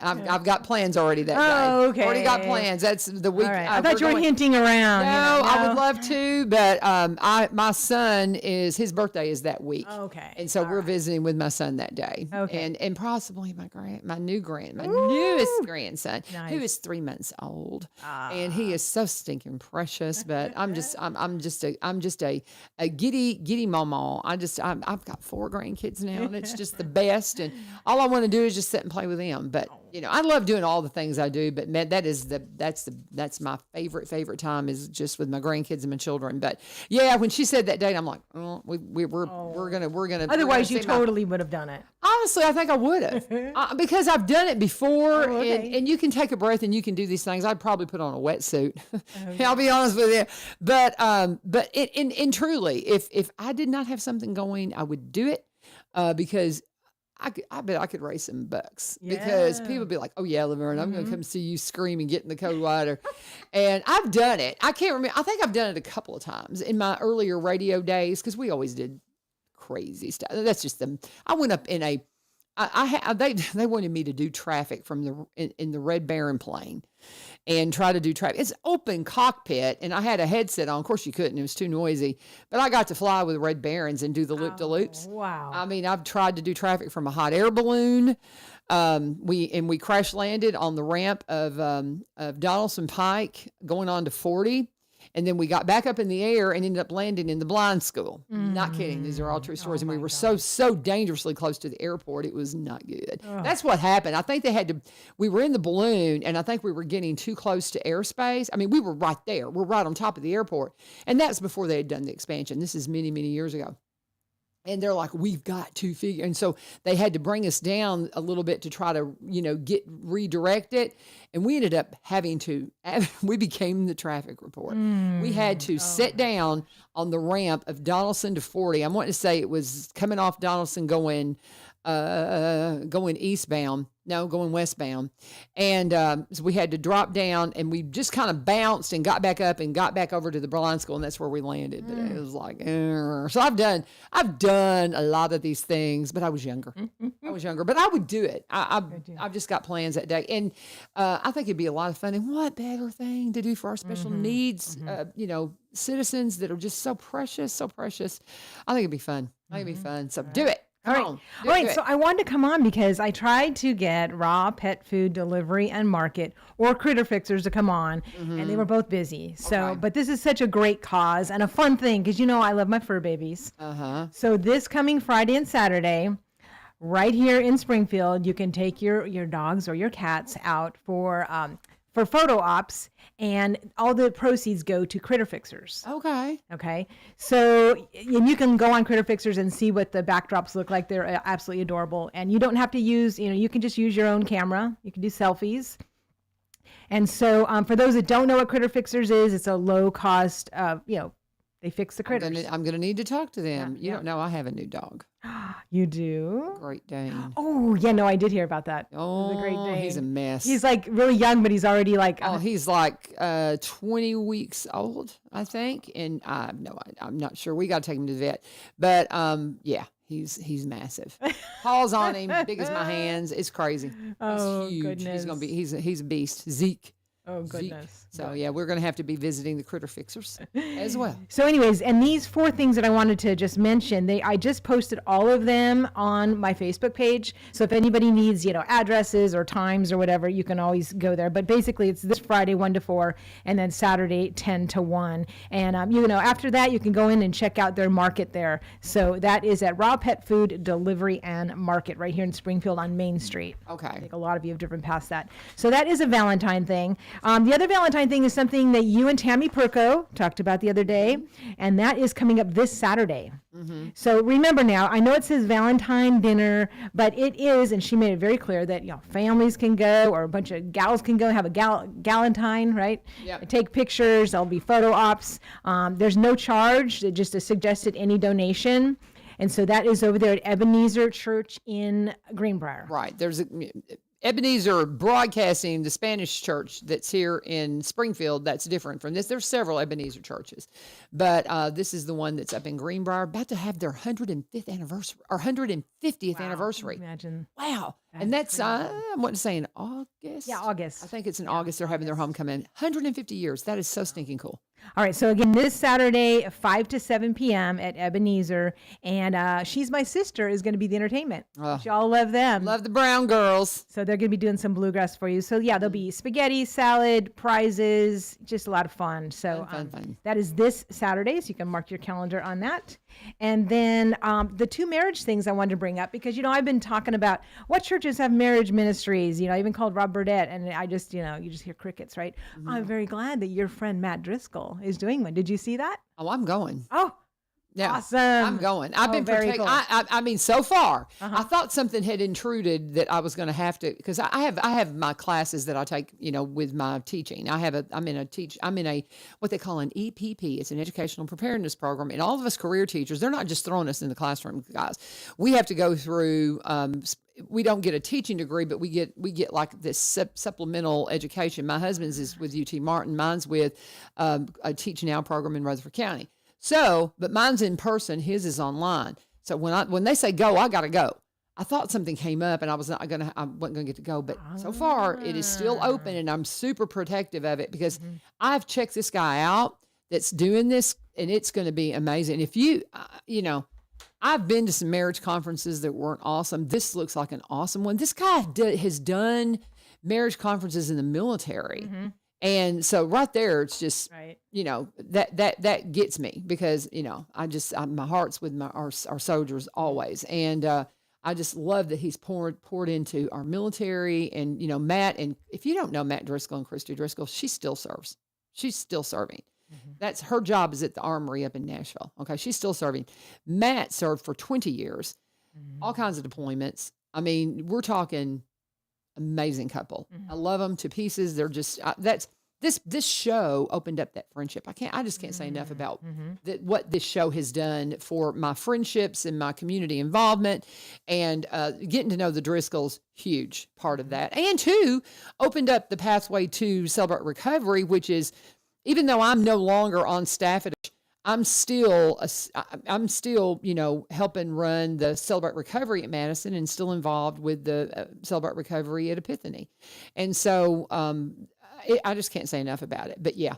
I've got plans already that day. Oh, okay. Already got plans. That's the week. All right. I thought you were hinting around. No, I would love to, but my son his birthday is that week. Okay. And so we're visiting with my son that day. Okay. And possibly my newest grandson, who is 3 months old, and he is so stinking precious. But I'm just a giddy mama. I've got 4 grandkids now, and it's just the best. And all I want to do is just sit and play with them. But I love doing all the things I do, but man, that's my favorite time is just with my grandkids and my children. But yeah, when she said that date, I'm like, oh, we're gonna. Otherwise, you totally would have done it. Honestly, I think I would have because I've done it before, and you can take a breath and you can do these things. I'd probably put on a wetsuit. I'll be honest with you, but truly, if I did not have something going, I would do it because. I bet I could raise some bucks because people be like, oh yeah, LaVern, I'm going to come see you scream and get in the cold water. And I've done it. I can't remember. I think I've done it a couple of times in my earlier radio days because we always did crazy stuff. That's just them. I went up in they wanted me to do traffic from in the Red Baron plane and try to do traffic. It's open cockpit and I had a headset on. Of course you couldn't, it was too noisy, but I got to fly with Red Barons and do the loop-de-loops. Wow. I mean, I've tried to do traffic from a hot air balloon. We crash landed on the ramp of Donaldson Pike going on to 40. And then we got back up in the air and ended up landing in the blind school. Not kidding. These are all true stories. And we were so dangerously close to the airport. It was not good. That's what happened. I think we were in the balloon and I think we were getting too close to airspace. I mean, we were right there. We're right on top of the airport. And that's before they had done the expansion. This is many, many years ago. And they're like, we've got to figure. And so they had to bring us down a little bit to try to, redirect it. And we ended up we became the traffic report. We had to sit down on the ramp of Donaldson to 40. I'm wanting to say it was coming off Donaldson going eastbound. No, going westbound. And so we had to drop down and we just kind of bounced and got back up and got back over to the blind school and that's where we landed. But it was like, so I've done a lot of these things, but I was younger. But I would do it. I've just got plans that day. And I think it'd be a lot of fun. And what better thing to do for our special needs, citizens that are just so precious. I think it'd be fun. So do it. All right. So I wanted to come on because I tried to get Raw Pet Food Delivery and Market or Critter Fixers to come on, and they were both busy. So, but this is such a great cause and a fun thing because I love my fur babies. So this coming Friday and Saturday, right here in Springfield, you can take your dogs or your cats out for photo ops, and all the proceeds go to Critter Fixers. Okay. So, and you can go on Critter Fixers and see what the backdrops look like. They're absolutely adorable. And you don't have to use, you can just use your own camera. You can do selfies. And so for those that don't know what Critter Fixers is, it's a low cost, they fix the critters. I'm going to need to talk to them. You don't know I have a new dog. You do? Great Dane. Oh, yeah, no, I did hear about that. Oh, the Great Dane. He's a mess. He's like really young, but he's already like... he's like 20 weeks old, I think. And I'm not sure. We got to take him to the vet. But yeah, He's massive. Paws on him, big as my hands. It's crazy. Oh, he's huge. goodness. He's a beast. Zeke. Oh, Zeke. goodness. So yeah, we're gonna have to be visiting the critter fixers as well. So anyways, and these 4 things that I wanted to just mention, I just posted all of them on my Facebook page. So if anybody needs, addresses or times or whatever, you can always go there. But basically it's this Friday 1 to 4 and then Saturday 10 to 1. And after that you can go in and check out their market there. So that is at Raw Pet Food Delivery and Market right here in Springfield on Main Street. Okay. I think a lot of you have driven past that. So that is a Valentine thing. The other Valentine thing is something that you and Tammy Perko talked about the other day, and that is coming up this Saturday. Mm-hmm. So remember now, I know it says Valentine dinner, but it is, and she made it very clear that families can go, or a bunch of gals can go have a galentine, right? Yep. Take pictures. There'll be photo ops. There's no charge. It just is suggested any donation. And so that is over there at Ebenezer Church in Greenbrier. Right. There's Ebenezer Broadcasting, the Spanish church that's here in Springfield. That's different from this. There's several Ebenezer churches, but this is the one that's up in Greenbrier, about to have their 105th anniversary or 150th anniversary. Imagine. Wow. And that's, I want to say in August. Yeah, August. I think it's in August they're having their homecoming. 150 years. That is so stinking cool. All right. So again, this Saturday, 5 to 7 p.m. at Ebenezer. And She's My Sister is going to be the entertainment. Y'all love them. Love the Brown girls. So they're going to be doing some bluegrass for you. So yeah, there'll be spaghetti, salad, prizes, just a lot of fun. So Fun. that is this Saturday. So you can mark your calendar on that. And then the 2 marriage things I wanted to bring up because, I've been talking about what churches have marriage ministries. I even called Rob Burdett and I just, you just hear crickets, right? Mm-hmm. I'm very glad that your friend Matt Driscoll is doing one. Did you see that? Oh, I'm going. Oh, yeah, awesome. I'm going. I've been very protecting. cool. I mean, so far, I thought something had intruded that I was going to have to, because I have my classes that I take, with my teaching. I'm in a what they call an EPP. It's an educational preparedness program, and all of us career teachers, they're not just throwing us in the classroom, guys. We have to go through. We don't get a teaching degree, but we get like this supplemental education. My husband's is with UT Martin. Mine's with a Teach Now program in Rutherford County. So, but mine's in person, his is online. So when they say go, I got to go. I thought something came up and I wasn't going to get to go, but so far it is still open and I'm super protective of it because I've checked this guy out that's doing this and it's going to be amazing. If you, I've been to some marriage conferences that weren't awesome. This looks like an awesome one. This guy has done marriage conferences in the military. Mm-hmm. And so right there, it's just, right. That gets me because, my heart's with our soldiers always. And I just love that he's poured into our military and, Matt. And if you don't know Matt Driscoll and Christy Driscoll, she still serves. She's still serving. Mm-hmm. That's her job is at the Armory up in Nashville. Okay. She's still serving. Matt served for 20 years, all kinds of deployments. I mean, we're talking amazing couple. I love them to pieces. They're just, this show opened up that friendship. I just can't say enough about what this show has done for my friendships and my community involvement and getting to know the Driscolls, huge part of that. And 2, opened up the pathway to Celebrate Recovery, which is, even though I'm no longer on staff at I'm still, helping run the Celebrate Recovery at Madison and still involved with the Celebrate Recovery at Epiphany. And so I just can't say enough about it. But yeah,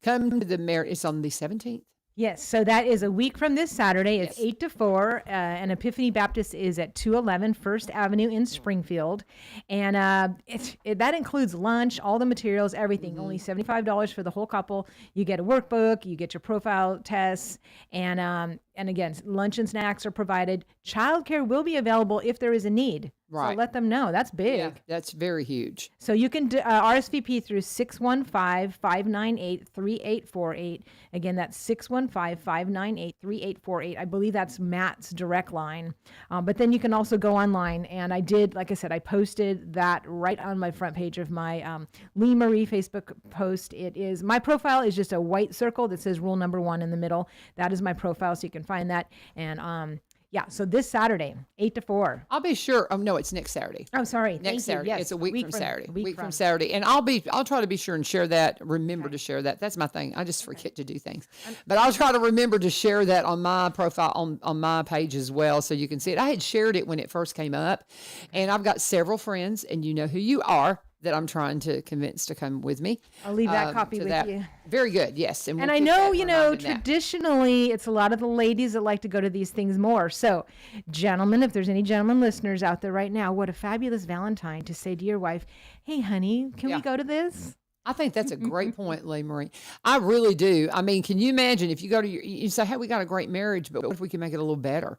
come to the merit. It's on the 17th. Yes, so that is a week from this Saturday. It's 8 to 4, and Epiphany Baptist is at 211 First Avenue in Springfield. And that includes lunch, all the materials, everything, only $75 for the whole couple. You get a workbook, you get your profile tests, and again, lunch and snacks are provided. Childcare will be available if there is a need. Right. So let them know. That's big. Yeah, that's very huge. So you can RSVP through 615-598-3848. Again, that's 615-598-3848. I believe that's Matt's direct line. But then you can also go online. And I did, like I said, I posted that right on my front page of my Lee Marie Facebook post. My profile is just a white circle that says rule number 1 in the middle. That is my profile, so you can find that. And Yeah, so this Saturday, 8 to 4. I'll be sure. Oh no, it's next Saturday. Oh, sorry. Thank Next you. Saturday. Yes, It's a week from Saturday. Week Week from from Saturday. And I'll try to be sure and share that. Remember to share that. That's my thing. I just forget to do things. But I'll try to remember to share that on my profile on my page as well so you can see it. I had shared it when it first came up. And I've got several friends, and you know who you are, that I'm trying to convince to come with me. I'll leave that copy with you. Very good. Yes. And we'll I keep know, that traditionally it's a lot of the ladies that like to go to these things more. So, gentlemen, if there's any gentlemen listeners out there right now, what a fabulous Valentine to say to your wife, hey, honey, can we go to this? I think that's a great point, Lee Marie. I really do. I mean, can you imagine if you go to you say, hey, we got a great marriage, but what if we can make it a little better?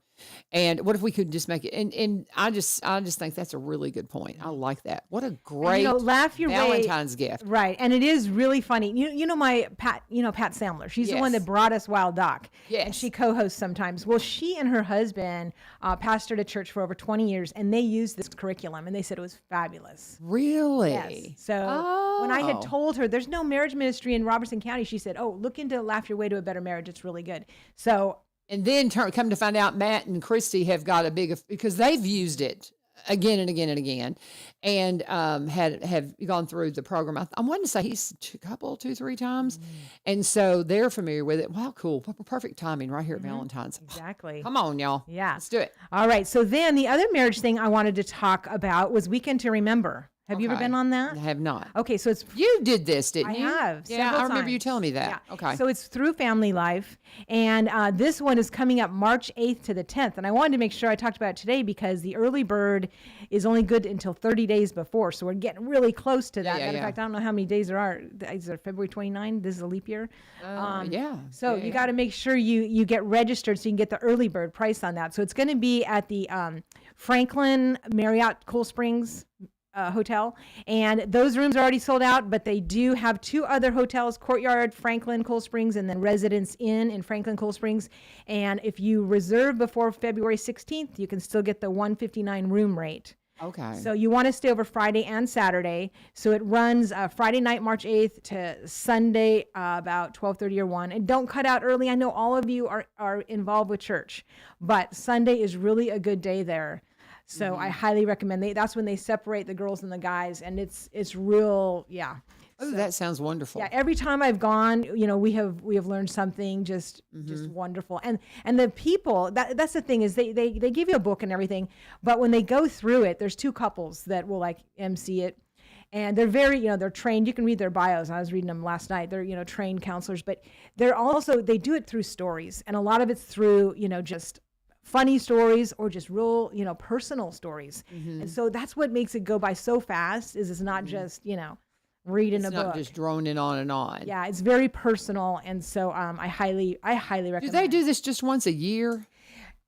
And what if we could just make it? And I just think that's a really good point. I like that. What a great laugh your Valentine's gift. Right. And it is really funny. You know Pat Sandler. She's the one that brought us Wild Doc. Yes. And she co-hosts sometimes. Well, she and her husband pastored a church for over 20 years, and they used this curriculum, and they said it was fabulous. Really? Yes. So when I had told her there's no marriage ministry in Robertson County, she said, oh, look into Laugh Your Way to a Better Marriage. It's really good. So. And then come to find out, Matt and Christy have got a big, because they've used it again and again and again, and have gone through the program. I wanted to say he's 2-3 times, and so they're familiar with it. Wow, cool, perfect timing right here at Valentine's. Exactly. Come on, y'all. Yeah, let's do it. All right. So then the other marriage thing I wanted to talk about was Weekend to Remember. Have you ever been on that? I have not. Okay, so it's you did this, didn't you? I have. Yeah, I remember you times. telling me that. Yeah. Okay. So it's through Family Life, and this one is coming up March 8th to the 10th. And I wanted to make sure I talked about it today because the early bird is only good until 30 days before, so we're getting really close to that. Matter of fact, I don't know how many days there are. Is it February 29? This is a leap year. So you got to make sure you get registered so you can get the early bird price on that. So it's going to be at the Franklin Marriott Cool Springs hotel, and those rooms are already sold out, but they do have 2 other hotels, Courtyard, Franklin, Cool Springs, and then Residence Inn in Franklin, Cool Springs. And if you reserve before February 16th, you can still get the $159 room rate. Okay. So you want to stay over Friday and Saturday. So it runs Friday night, March 8th to Sunday about 12:30 or 1. And don't cut out early. I know all of you are involved with church, but Sunday is really a good day there. So I highly recommend that's when they separate the girls and the guys, and it's real, yeah. Oh, that sounds wonderful. Yeah, every time I've gone, we have learned something just wonderful. And the people, that's the thing is they give you a book and everything, but when they go through it, there's 2 couples that will like MC it. And they're very, they're trained. You can read their bios. I was reading them last night. They're, trained counselors, but they do it through stories. And a lot of it's through, just funny stories or just real, personal stories. And so that's what makes it go by so fast is it's not just, reading a book. It's not just droning on and on. Yeah, it's very personal. And so I highly recommend. Do they do this just once a year?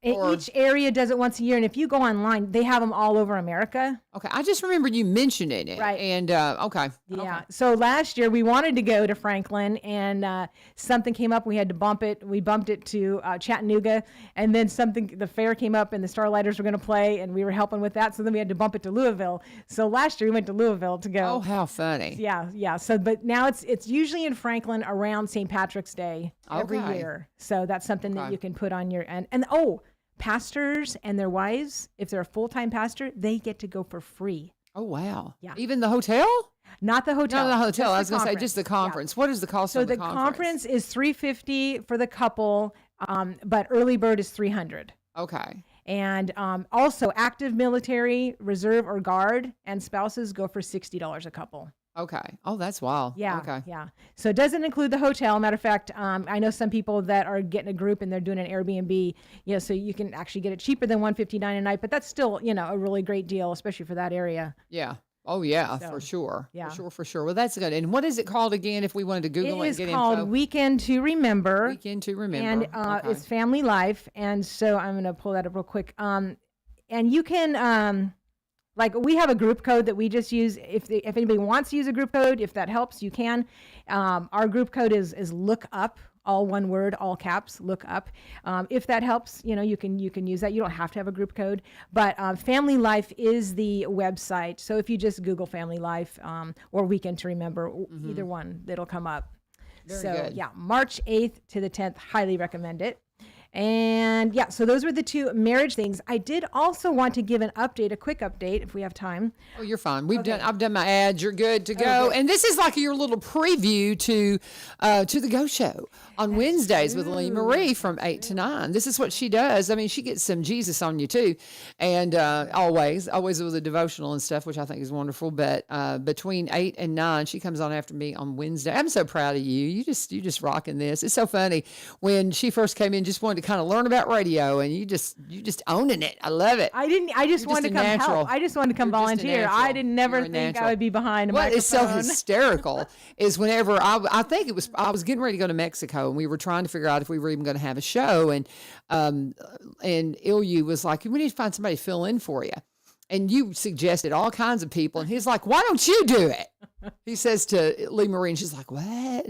Each area does it once a year, and if you go online, they have them all over America. Okay, I just remember you mentioning it. Right. And, okay. Yeah. Okay. So last year, we wanted to go to Franklin, and something came up. We had to bump it. We bumped it to Chattanooga, and then the fair came up, and the Starlighters were going to play, and we were helping with that. So then we had to bump it to Louisville. So last year, we went to Louisville to go. Oh, how funny. Yeah. So, but now it's usually in Franklin around St. Patrick's Day every year. So that's something that you can put on your end. And pastors and their wives, if they're a full-time pastor, they get to go for free. Oh, wow. Yeah. even the hotel? Not the hotel. No, the hotel. I was going going to say just the conference. Yeah. What is the cost of the conference? So the conference is $350 for the couple, but early bird is $300. Okay. And also active military, reserve, or guard, and spouses go for $60 a couple. Okay. Oh, that's wild. Yeah. Okay. Yeah. So it doesn't include the hotel. Matter of fact, I know some people that are getting a group and they're doing an Airbnb, so you can actually get it cheaper than $159 a night, but that's still, a really great deal, especially for that area. Yeah. Oh, yeah, for sure. Yeah. For sure. Well, that's good. And what is it called again if we wanted to Google it and get info? It is called Weekend to Remember. Weekend to Remember. And it's Family Life. And so I'm going to pull that up real quick. And you can... we have a group code that we just use. If anybody wants to use a group code, if that helps, you can. Our group code is look up, all one word, all caps, look up. If that helps, you can use that. You don't have to have a group code, but Family Life is the website. So if you just Google Family Life or Weekend to Remember, either one, it'll come up. Very good. Yeah, March 8th to the 10th, highly recommend it. And yeah, so those were the two marriage things. I did also want to give a quick update if we have time. Oh, you're fine. I've done my ads. You're good to go. Good. And this is like your little preview to the Go Show on Wednesdays with Lee Marie from 8 to 9. This is what she does. I mean, she gets some Jesus on you too, and always with a devotional and stuff, which I think is wonderful. But between 8 and 9, she comes on after me on Wednesday. I'm so proud of you. You just rocking this. It's so funny. When she first came in, just wanted to kind of learn about radio, and you just owning it. I love it. I just wanted to come help. I just wanted to come volunteer. I didn't never think I would be behind a microphone. What is so hysterical is whenever I was getting ready to go to Mexico, and we were trying to figure out if we were even going to have a show, and Ilyu was like, we need to find somebody to fill in for you. And you suggested all kinds of people. And he's like, why don't you do it? He says to Lee Marie, and she's like, what?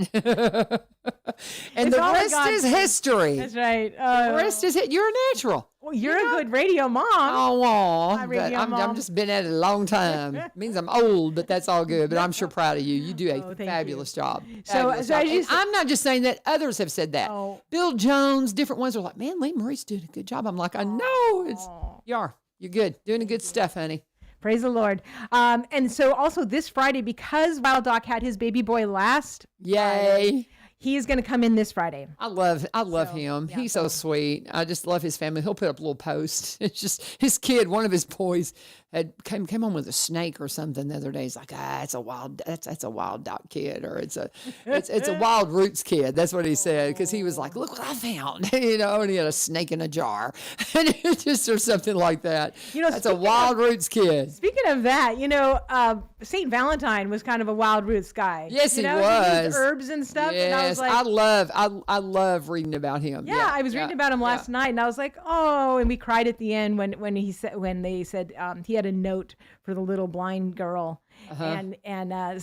And the rest is history. That's right. The rest is it. You're a natural. Well, you're a good radio mom. Oh, radio I'm mom. just been at it a long time. It means I'm old, but that's all good. But I'm sure proud of you. You do a fabulous job. As you said, I'm not just saying that. Others have said that. Oh. Bill Jones, different ones are like, man, Lee Marie's doing a good job. I'm like, I know. You are. You're good. Doing the good stuff, honey. Praise the Lord. And so also this Friday, because Wild Doc had his baby boy last Friday, he is going to come in this Friday. I love him. Yeah, he's so sweet. I just love his family. He'll put up a little post. It's just his kid, one of his boys came home with a snake or something the other day. He's like, that's a Wild Doc kid, or it's a Wild Roots kid. That's what he said, because he was like, look what I found, and he had a snake in a jar, and it just or something like that. That's a Wild Roots kid. Speaking of that, Saint Valentine was kind of a Wild Roots guy. Yes, he was. He used herbs and stuff. Yes, and I was like, I love reading about him. Yeah, I was reading about him last night, and I was like, oh, and we cried at the end when they said he had a note for the little blind girl, and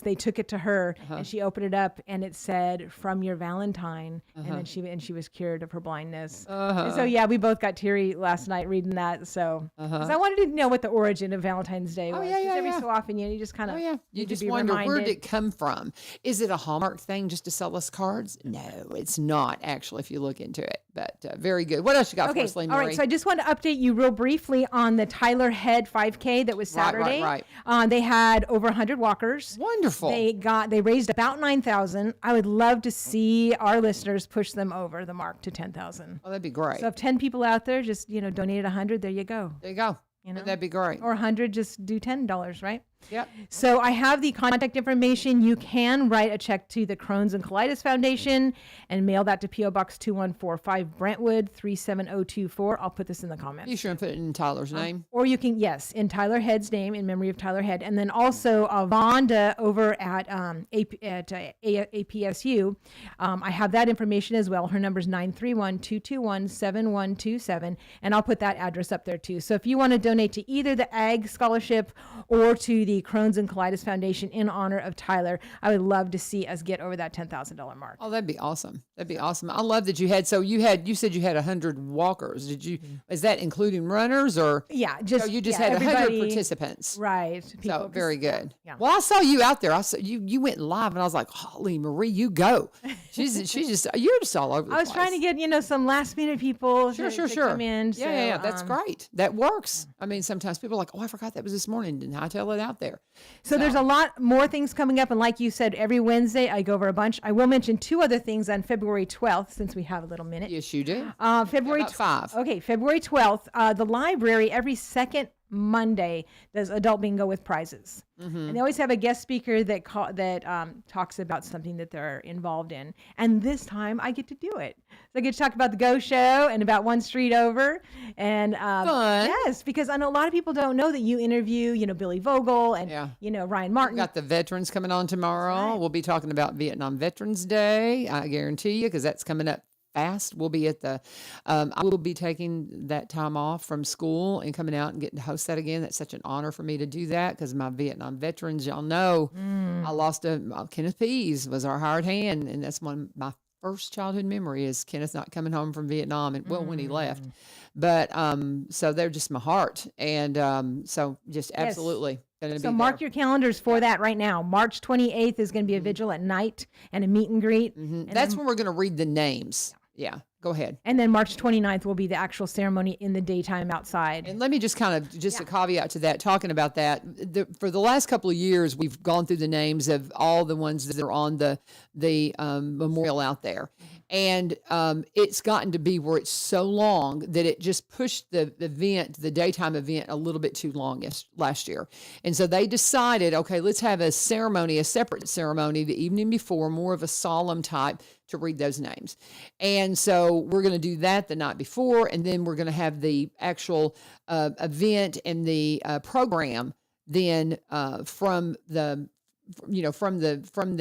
they took it to her, and she opened it up, and it said, "From your Valentine," and then she was cured of her blindness. And so we both got teary last night reading that. So 'cause I wanted to know what the origin of Valentine's Day was. Every so often, you just kind of you just wonder, where did it come from? Is it a Hallmark thing just to sell us cards? No, it's not actually. If you look into it, but very good. What else you got for us, Lee Marie? All right, so I just want to update you real briefly on the Tyler Head 5K that was Saturday. Right. They had over 100 walkers. Wonderful. They raised about 9,000. I would love to see our listeners push them over the mark to 10,000. Oh, that'd be great. So if 10 people out there just donated 100, there you go. There you go. That'd be great. Or 100, just do $10, right? Yep. So I have the contact information. You can write a check to the Crohn's and Colitis Foundation and mail that to P.O. Box 2145 Brentwood 37024. I'll put this in the comments. You sure and put it in Tyler's name? Or you can, in Tyler Head's name, in memory of Tyler Head. And then also Vonda over at APSU. I have that information as well. Her number is 931-221-7127. And I'll put that address up there too. So if you want to donate to either the Ag Scholarship or to the Crohn's and Colitis Foundation in honor of Tyler, I would love to see us get over that $10,000 mark. Oh, that'd be awesome. I love that you said you said you had 100 walkers. Did you, is that including runners or? Yeah. You just had 100 participants. Right. So very good. Yeah. Well, I saw you out there. I saw you went live and I was like, holy Marie, you go. You're just all over the place. I was trying to get, some last minute people to come in. Yeah. That's great. That works. I mean, sometimes people are like, oh, I forgot that was this morning. Didn't I tell it out there? So there's a lot more things coming up. And like you said, every Wednesday I go over a bunch. I will mention two other things on February 12th, since we have a little minute. Yes, you do. February 5. Okay, February 12th. The library every second Monday does adult bingo with prizes. And they always have a guest speaker that talks about something that they're involved in. And this time I get to do it. So I get to talk about the Go Show and about One Street Over. And fun. Yes, because I know a lot of people don't know that you interview, Billy Vogel and Ryan Martin. We've got the veterans coming on tomorrow. Right. We'll be talking about Vietnam Veterans Day. I guarantee you, because that's coming up fast. We'll be at I will be taking that time off from school and coming out and getting to host that again. That's such an honor for me to do that, because my Vietnam veterans, y'all know, I lost Kenneth Pease was our hired hand, and that's one of my first childhood memory is Kenneth not coming home from Vietnam, and when he left. But so they're just my heart, and so just absolutely. So mark your calendars for that right now. March 28th is going to be a vigil at night and a meet and greet. And that's when we're going to read the names. Yeah. Go ahead. And then March 29th will be the actual ceremony in the daytime outside. And let me just kind of, a caveat to that, talking about that. For the last couple of years, we've gone through the names of all the ones that are on the memorial out there. And it's gotten to be where it's so long that it just pushed the daytime event, a little bit too long last year. And so they decided, okay, let's have a separate ceremony the evening before, more of a solemn type, to read those names. And so we're going to do that the night before, and then we're going to have the actual event and the program then from the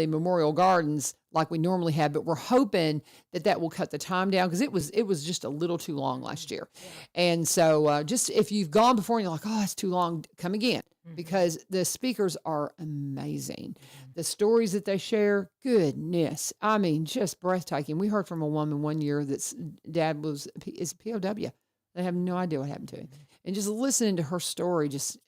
Memorial Gardens like we normally have, but we're hoping that will cut the time down, because it was just a little too long last year. And so just if you've gone before and you're like, oh, it's too long, come again, because the speakers are amazing. The stories that they share, goodness, I mean, just breathtaking. We heard from a woman one year that's dad is a POW. They have no idea what happened to him. And just listening to her story, just,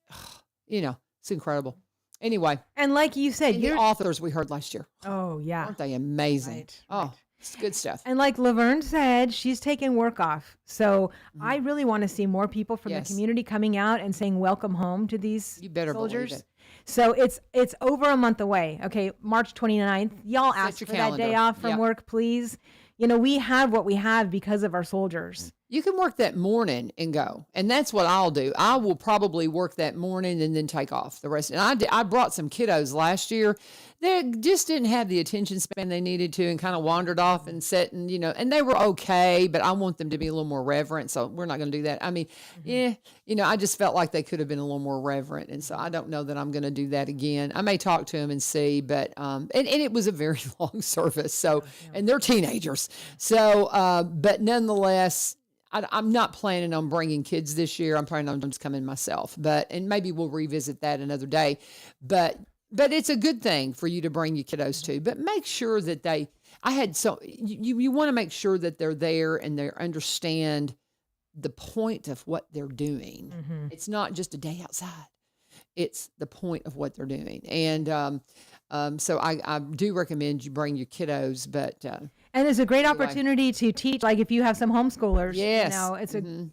it's incredible. Anyway. And like you said, the authors we heard last year. Oh, yeah. Aren't they amazing? Right, right. It's good stuff. And like LaVern said, she's taking work off. So I really want to see more people from the community coming out and saying welcome home to these soldiers. Believe it. So it's over a month away. Okay, March 29th. Y'all ask for that day off from work, please. We have what we have because of our soldiers. You can work that morning and go. And that's what I'll do. I will probably work that morning and then take off the rest. And I brought some kiddos last year. They just didn't have the attention span they needed to, and kind of wandered off and sat and, and they were okay, but I want them to be a little more reverent. So we're not going to do that. I mean, I just felt like they could have been a little more reverent. And so I don't know that I'm going to do that again. I may talk to them and see, but, and it was a very long service. So, and they're teenagers. So, but nonetheless, I'm not planning on bringing kids this year. I'm planning on just coming myself, and maybe we'll revisit that another day, but it's a good thing for you to bring your kiddos to, but make sure that you want to make sure that they're there and they understand the point of what they're doing. Mm-hmm. It's not just a day outside. It's the point of what they're doing. And, so I do recommend you bring your kiddos, but, and it's a great opportunity to teach, like if you have some homeschoolers, yes. It's you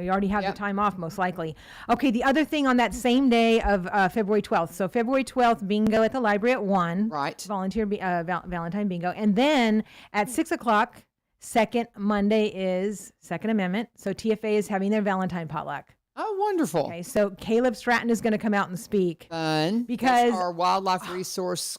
already have the time off most likely. Okay. The other thing on that same day of February 12th. So February 12th, bingo at the library at 1. Right. Volunteer Valentine bingo. And then at 6:00, second Monday is Second Amendment. So TFA is having their Valentine potluck. Oh, wonderful. Okay. So Caleb Stratton is going to come out and speak. Fun. Because that's our wildlife resource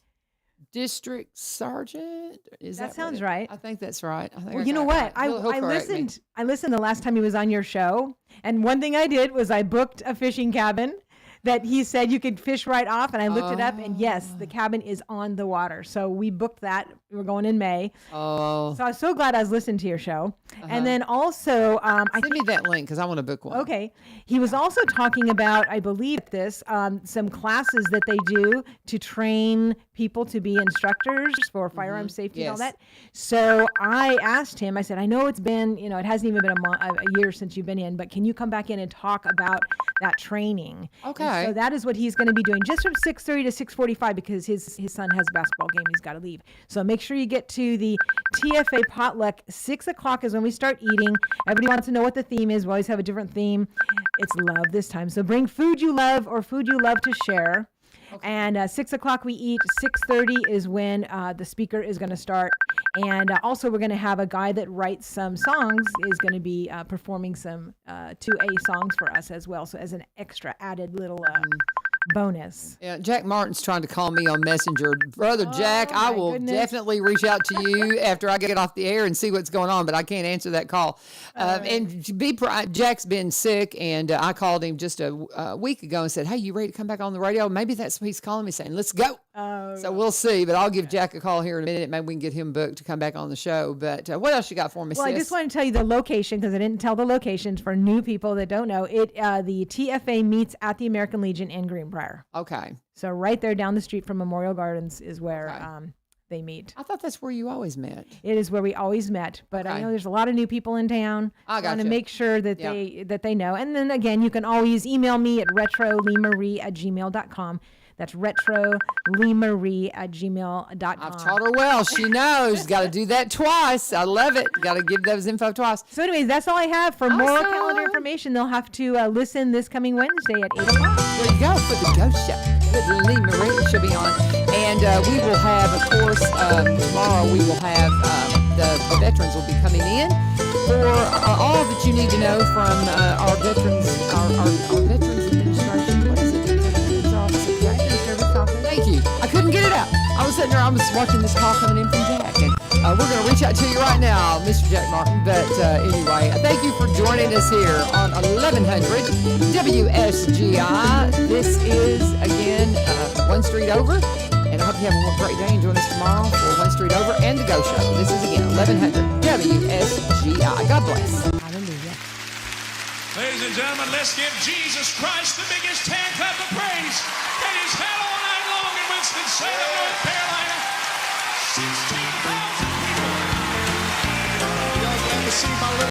district sergeant. That sounds right. I think that's right. Well, you know what? I listened the last time he was on your show, and one thing I did was I booked a fishing cabin that he said you could fish right off, and I looked it up, and yes, the cabin is on the water. So we booked that. We're going in May. Oh. So I was so glad I was listening to your show. And then also... send me that link, because I want to book one. Okay. He was also talking about, I believe some classes that they do to train people to be instructors for firearm safety and all that. So I asked him, I said, I know it's been, it hasn't even been a year since you've been in, but can you come back in and talk about that training? Okay. And so that is what he's going to be doing, just from 6:30 to 6:45, because his son has a basketball game. He's got to leave. So make sure you get to the TFA potluck. 6:00 is when we start eating. Everybody wants to know what the theme is. We always have a different theme. It's love this time. So bring food you love or food you love to share. Okay. And 6:00 we eat. 6:30 is when the speaker is going to start. And also we're going to have a guy that writes some songs is going to be performing some 2A songs for us as well. So as an extra added little bonus. Yeah, Jack Martin's trying to call me on Messenger. Brother Jack, I will definitely reach out to you after I get off the air and see what's going on, but I can't answer that call. And Jack's been sick, and I called him just a week ago and said, hey, you ready to come back on the radio? Maybe that's what he's calling me saying, let's go. So we'll see, but I'll give Jack a call here in a minute. Maybe we can get him booked to come back on the show. But what else you got for me, Well, sis? I just want to tell you the location, because I didn't tell the locations for new people that don't know. The TFA meets at the American Legion in Greenbrier. Okay. So right there down the street from Memorial Gardens is where they meet. I thought that's where you always met. It is where we always met, but I know there's a lot of new people in town. I got want to make sure that they know. And then again, you can always email me at retrolimarie@gmail.com. That's retrolimarie@gmail.com. I've taught her well. She knows. Got to do that twice. I love it. Got to give those info twice. So anyways, that's all I have. For more Awesome. calendar information, they'll have to listen this coming Wednesday at 8 o'clock. There you go for the Ghost Show. With Lee Marie, she'll be on. And we will have, of course, tomorrow we will have the veterans will be coming in for all that you need to know from our veterans, our Veterans Administration. What is it? Veterans Office of Jack. Service office. Thank you. I couldn't get it out. I was sitting there, I was watching this call coming in from Jack. And we're going to reach out to you right now, Mr. Jack Martin. But anyway, thank you for joining us here on 1100 WSGI. This is, again, One Street Over. And I hope you have a great day and join us tomorrow for One Street Over and The Go Show. This is, again, 1100 WSGI. God bless. Hallelujah. Ladies and gentlemen, let's give Jesus Christ the biggest hand clap of praise.